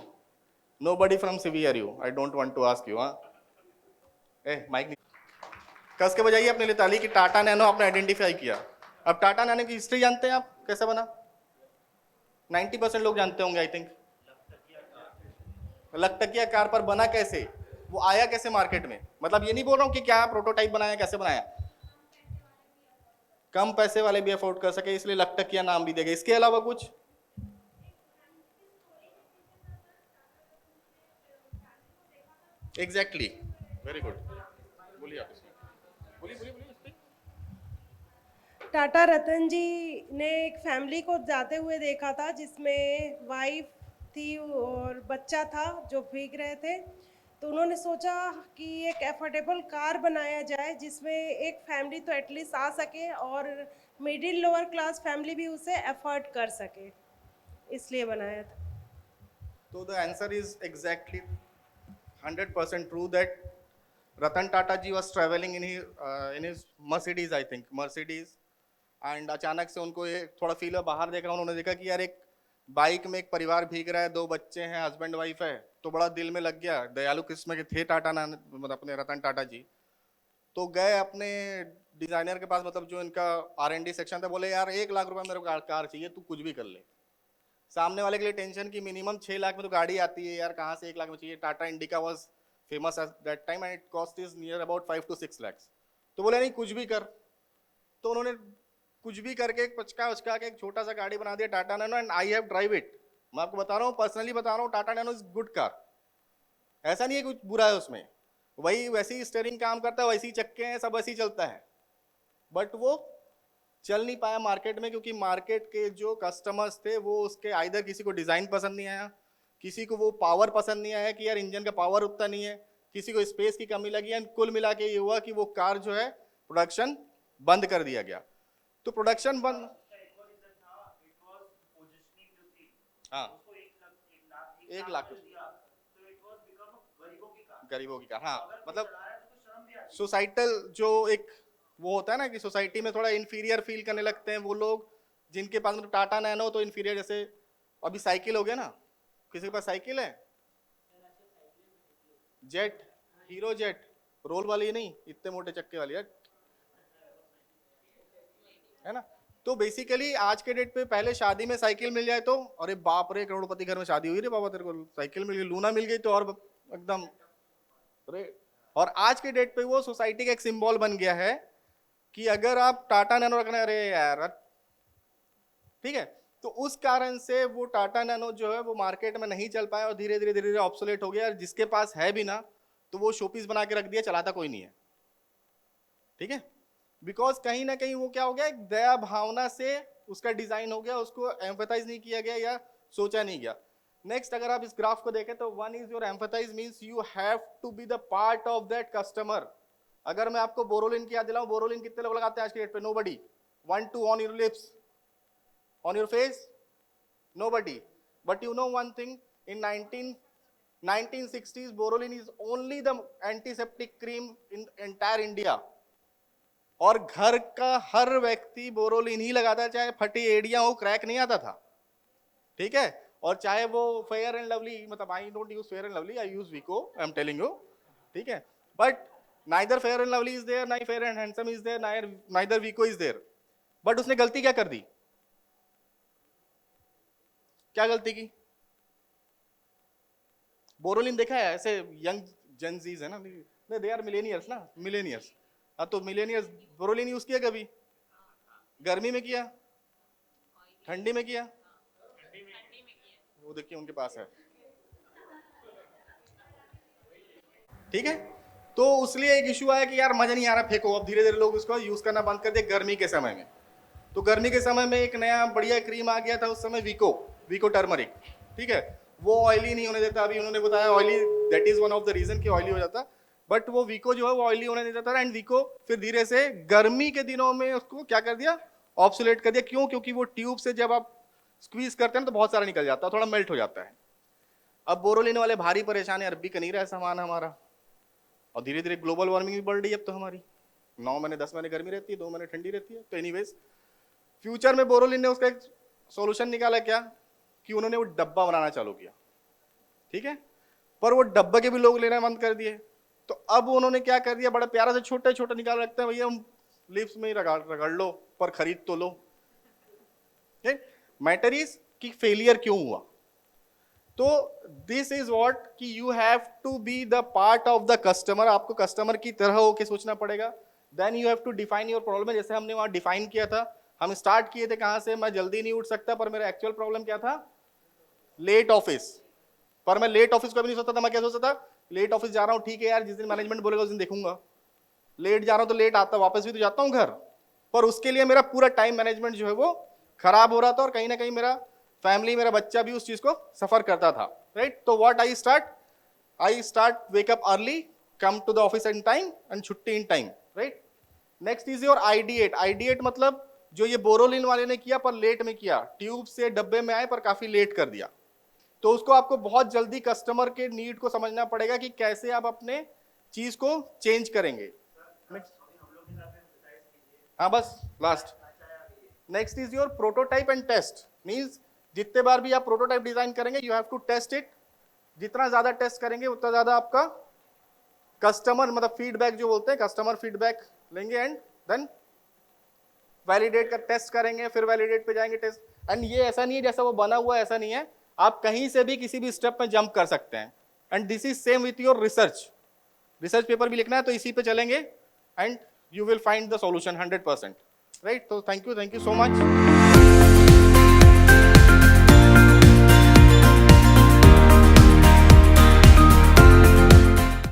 nobody from CVRU, I don't want to ask you. Mic कस के बजाइए अपने लिए ताली कि टाटा नैनो आपने आइडेंटिफाई किया। अब टाटा नैनो की हिस्ट्री जानते हैं आप कैसे बना? 90% लोग जानते होंगे आई थिंक। लखटकिया कार पर बना कैसे, वो आया कैसे मार्केट में? मतलब ये नहीं बोल रहा हूं कि क्या प्रोटोटाइप बनाया, कैसे बनाया, कम पैसे वाले भी अफोर्ड कर सके इसलिए लखटकिया नाम भी देगा। इसके अलावा कुछ? एग्जैक्टली, वेरी गुड, बोलिए आप इसमें, बोलिए। टाटा रतन जी ने एक फैमिली को जाते हुए देखा था जिसमें वाइफ थी और बच्चा था जो भीग रहे थे, तो उन्होंने सोचा कि एक एफोर्डेबल कार बनाया जाए जिसमें एक फैमिली तो एटलीस्ट आ सके और मिडिल लोअर क्लास फैमिली भी उसे अफोर्ड कर सके, इसलिए बनाया था। तो the answer is exactly 100% true that Ratan Tata ji was traveling in his Mercedes, I think, Mercedes, and अचानक से उनको ये थोड़ा फील है, बाहर देख रहा हूँ, उन्होंने देखा कि यार एक बाइक में एक परिवार भीग रहा है, 2 बच्चे हैं, हस्बैंड वाइफ है, तो बड़ा दिल में लग गया। दयालु किस्म के थे टाटा मतलब अपने रतन टाटा जी, तो गए अपने डिजाइनर के पास, मतलब जो इनका R&D सेक्शन था, बोले यार 1 लाख रुपए मेरे को कार चाहिए, तू कुछ भी कर ले। सामने वाले के लिए टेंशन की मिनिमम 6 लाख में तो गाड़ी आती है यार, कहाँ से 1 लाख में चाहिए? Tata indica was famous at that time and it cost is near about 5 to 6 lakhs। तो बोले नहीं कुछ भी कर, तो उन्होंने कुछ भी करके एक पचका उचका के एक छोटा सा गाड़ी बना दिया Tata nano, and I have drive it. मैं आपको बता रहा हूँ, पर्सनली बता रहा हूँ, Tata nano is good car, ऐसा नहीं है कुछ बुरा है उसमें, वही वैसे ही स्टीयरिंग काम करता है, वैसे ही चक्के हैं, सब वैसे ही चलता है, बट वो चल नहीं पाया मार्केट में क्योंकि मार्केट के जो कस्टमर्स थे वो उसके आइदर किसी को डिज़ाइन पसंद नहीं आया, किसी को वो पावर पसंद नहीं आया कि यार इंजन का पावर उतना नहीं है, किसी को स्पेस की कमी लगी, एंड कुल मिला के ये हुआ कि वो कार जो है प्रोडक्शन बंद कर दिया गया। तो प्रोडक्शन बंद, हाँ 1 लाख गरीबों की कार, हाँ मतलब सोसाइटल जो एक वो होता है ना कि सोसाइटी में थोड़ा इन्फीरियर फील करने लगते हैं वो लोग जिनके पास मतलब टाटा नैनो तो इन्फीरियर, जैसे अभी साइकिल हो गया ना, किसी के पास साइकिल है, जेट, हीरो जेट, रोल वाली नहीं, इतने मोटे चक्के वाली है ना। तो बेसिकली आज के डेट पे पहले शादी में साइकिल मिल जाए तो अरे बाप रे करोड़पति घर में शादी हुई रे बाबा तेरे को साइकिल मिल गई, लूना मिल गई तो और एकदम अरे। और आज के डेट पे वो सोसाइटी का एक सिंबल बन गया है कि अगर आप टाटा नैनो रखना, अरे यार ठीक है, तो उस कारण से वो टाटा नैनो जो है वो मार्केट में नहीं चल पाया और धीरे धीरे ऑब्सोलेट हो गया। जिसके पास है भी ना तो वो शोपीस बना के रख दिया, चलाता कोई नहीं है, ठीक है, बिकॉज कहीं ना कहीं वो क्या हो गया, एक दया भावना से उसका डिजाइन हो गया, उसको एम्फेथाइज नहीं किया गया या सोचा नहीं गया। नेक्स्ट अगर आप इस ग्राफ को देखें तो 1 is your empathize means you have to be the part of that customer. अगर मैं आपको बोरोलिन की याद दिलाऊं, बोरोलिन कितने लोग लगाते हैं आज के डेट पे? Nobody. 1 2 on your lips, on your face, nobody. But you know one thing, in 1960s Boroline is only the antiseptic cream in entire India, और घर का हर व्यक्ति बोरोलिन ही लगाता है, चाहे फटी एड़ियां हो, क्रैक नहीं आता था, ठीक है, और चाहे वो फेयर एंड लवली, मतलब I don't use fair and lovely, I use Vicco, I am telling you, ठीक है, but neither fair and lovely is there, neither fair and handsome is there, neither Vico is there। but उसने गलती क्या कर दी? क्या गलती की? बोरोलिन देखा है ऐसे यंग जेनजीज है ना, दे आर मिलेनियर्स ना, मिलेनियर्स, हाँ तो मिलेनियर्स बोरोलिन यूज किया कभी? गर्मी में किया, ठंडी में किया, वो देखिए उनके पास है। ठीक है। तो उसलिए एक इशू आया कि यार मजा नहीं आ रहा, फेंको। अब धीरे धीरे लोग उसको यूज करना बंद कर दिए गर्मी के समय में। तो गर्मी के समय में एक नया बढ़िया क्रीम आ गया था उस समय, वीको टर्मरिक, ठीक है। वो ऑयली नहीं होने देता, अभी उन्होंने बताया oily, that is one of the reason कि ऑयली हो जाता, बट वो वीको जो है वो ऑयली होने नहीं देता था। एंड वीको फिर धीरे से गर्मी के दिनों में उसको क्या कर दिया, ऑब्सोलेट कर दिया। क्यों? क्योंकि वो ट्यूब से जब आप स्क्वीज करते हैं तो बहुत सारा निकल जाता है, थोड़ा मेल्ट हो जाता है। अब बोरोलिन वाले भारी परेशान है, अरबी का नहीं रहा सामान हमारा, और धीरे धीरे ग्लोबल वार्मिंग भी बढ़ रही है। अब तो हमारी 9 महीने 10 महीने गर्मी रहती है, 2 महीने ठंडी रहती है। तो एनीवेज फ्यूचर में बोरोलिन ने उसका एक सॉल्यूशन निकाला, क्या कि उन्होंने वो डब्बा बनाना चालू किया, ठीक है। पर वो डब्बे के भी लोग लेना बंद कर दिए। तो अब उन्होंने क्या कर दिया, बड़ा प्यारा से छोटे छोटे निकाल रखते हैं, भैया हम लिप्स में ही रगड़ लो पर खरीद तो लो। मैटर इज कि फेलियर क्यों हुआ। तो दिस इज व्हाट कि you have to be the part of the customer. आपको कस्टमर की तरह होके सोचना पड़ेगा। Then you have to define your problem. जैसे हमने वहां डिफाइन किया था, हम स्टार्ट किए थे कहां से, मैं जल्दी नहीं उठ सकता, पर मेरा एक्चुअल प्रॉब्लम क्या था, लेट ऑफिस। पर मैं लेट ऑफिस को भी नहीं सोचता था, मैं क्या सोचता था, लेट ऑफिस जा रहा हूँ, ठीक है यार, जिस दिन मैनेजमेंट बोलेगा उस दिन देखूंगा। लेट जा रहा हूँ तो लेट आता, वापस भी तो जाता हूँ घर। पर उसके लिए मेरा पूरा टाइम मैनेजमेंट जो है वो खराब हो रहा था, और कहीं ना कहीं मेरा फैमिली, मेरा बच्चा भी उस चीज को सफर करता था, राइट। तो what I start wake up early, come to the office in time and छुट्टी in time, right. Next is your ideate मतलब जो ये बोरोलिन वाले ने किया पर लेट में किया, ट्यूब से डब्बे में आए पर काफी लेट कर दिया। तो उसको आपको बहुत जल्दी कस्टमर के नीड को समझना पड़ेगा कि कैसे आप अपने चीज को चेंज करेंगे। हाँ बस last. Next is your prototype and test. Means जितने बार भी आप प्रोटोटाइप डिजाइन करेंगे, you have to test it. जितना ज्यादा टेस्ट करेंगे उतना ज्यादा आपका कस्टमर मतलब फीडबैक जो बोलते हैं, कस्टमर फीडबैक लेंगे एंड देन वैलिडेट का टेस्ट करेंगे, फिर वैलिडेट पे जाएंगे टेस्ट। एंड ये ऐसा नहीं है जैसा वो बना हुआ, ऐसा नहीं है, आप कहीं से भी किसी भी स्टेप में जंप कर सकते हैं। And this is same with your research paper भी लिखना है तो इसी पे चलेंगे and you will find the solution 100%, right. तो थैंक यू सो मच।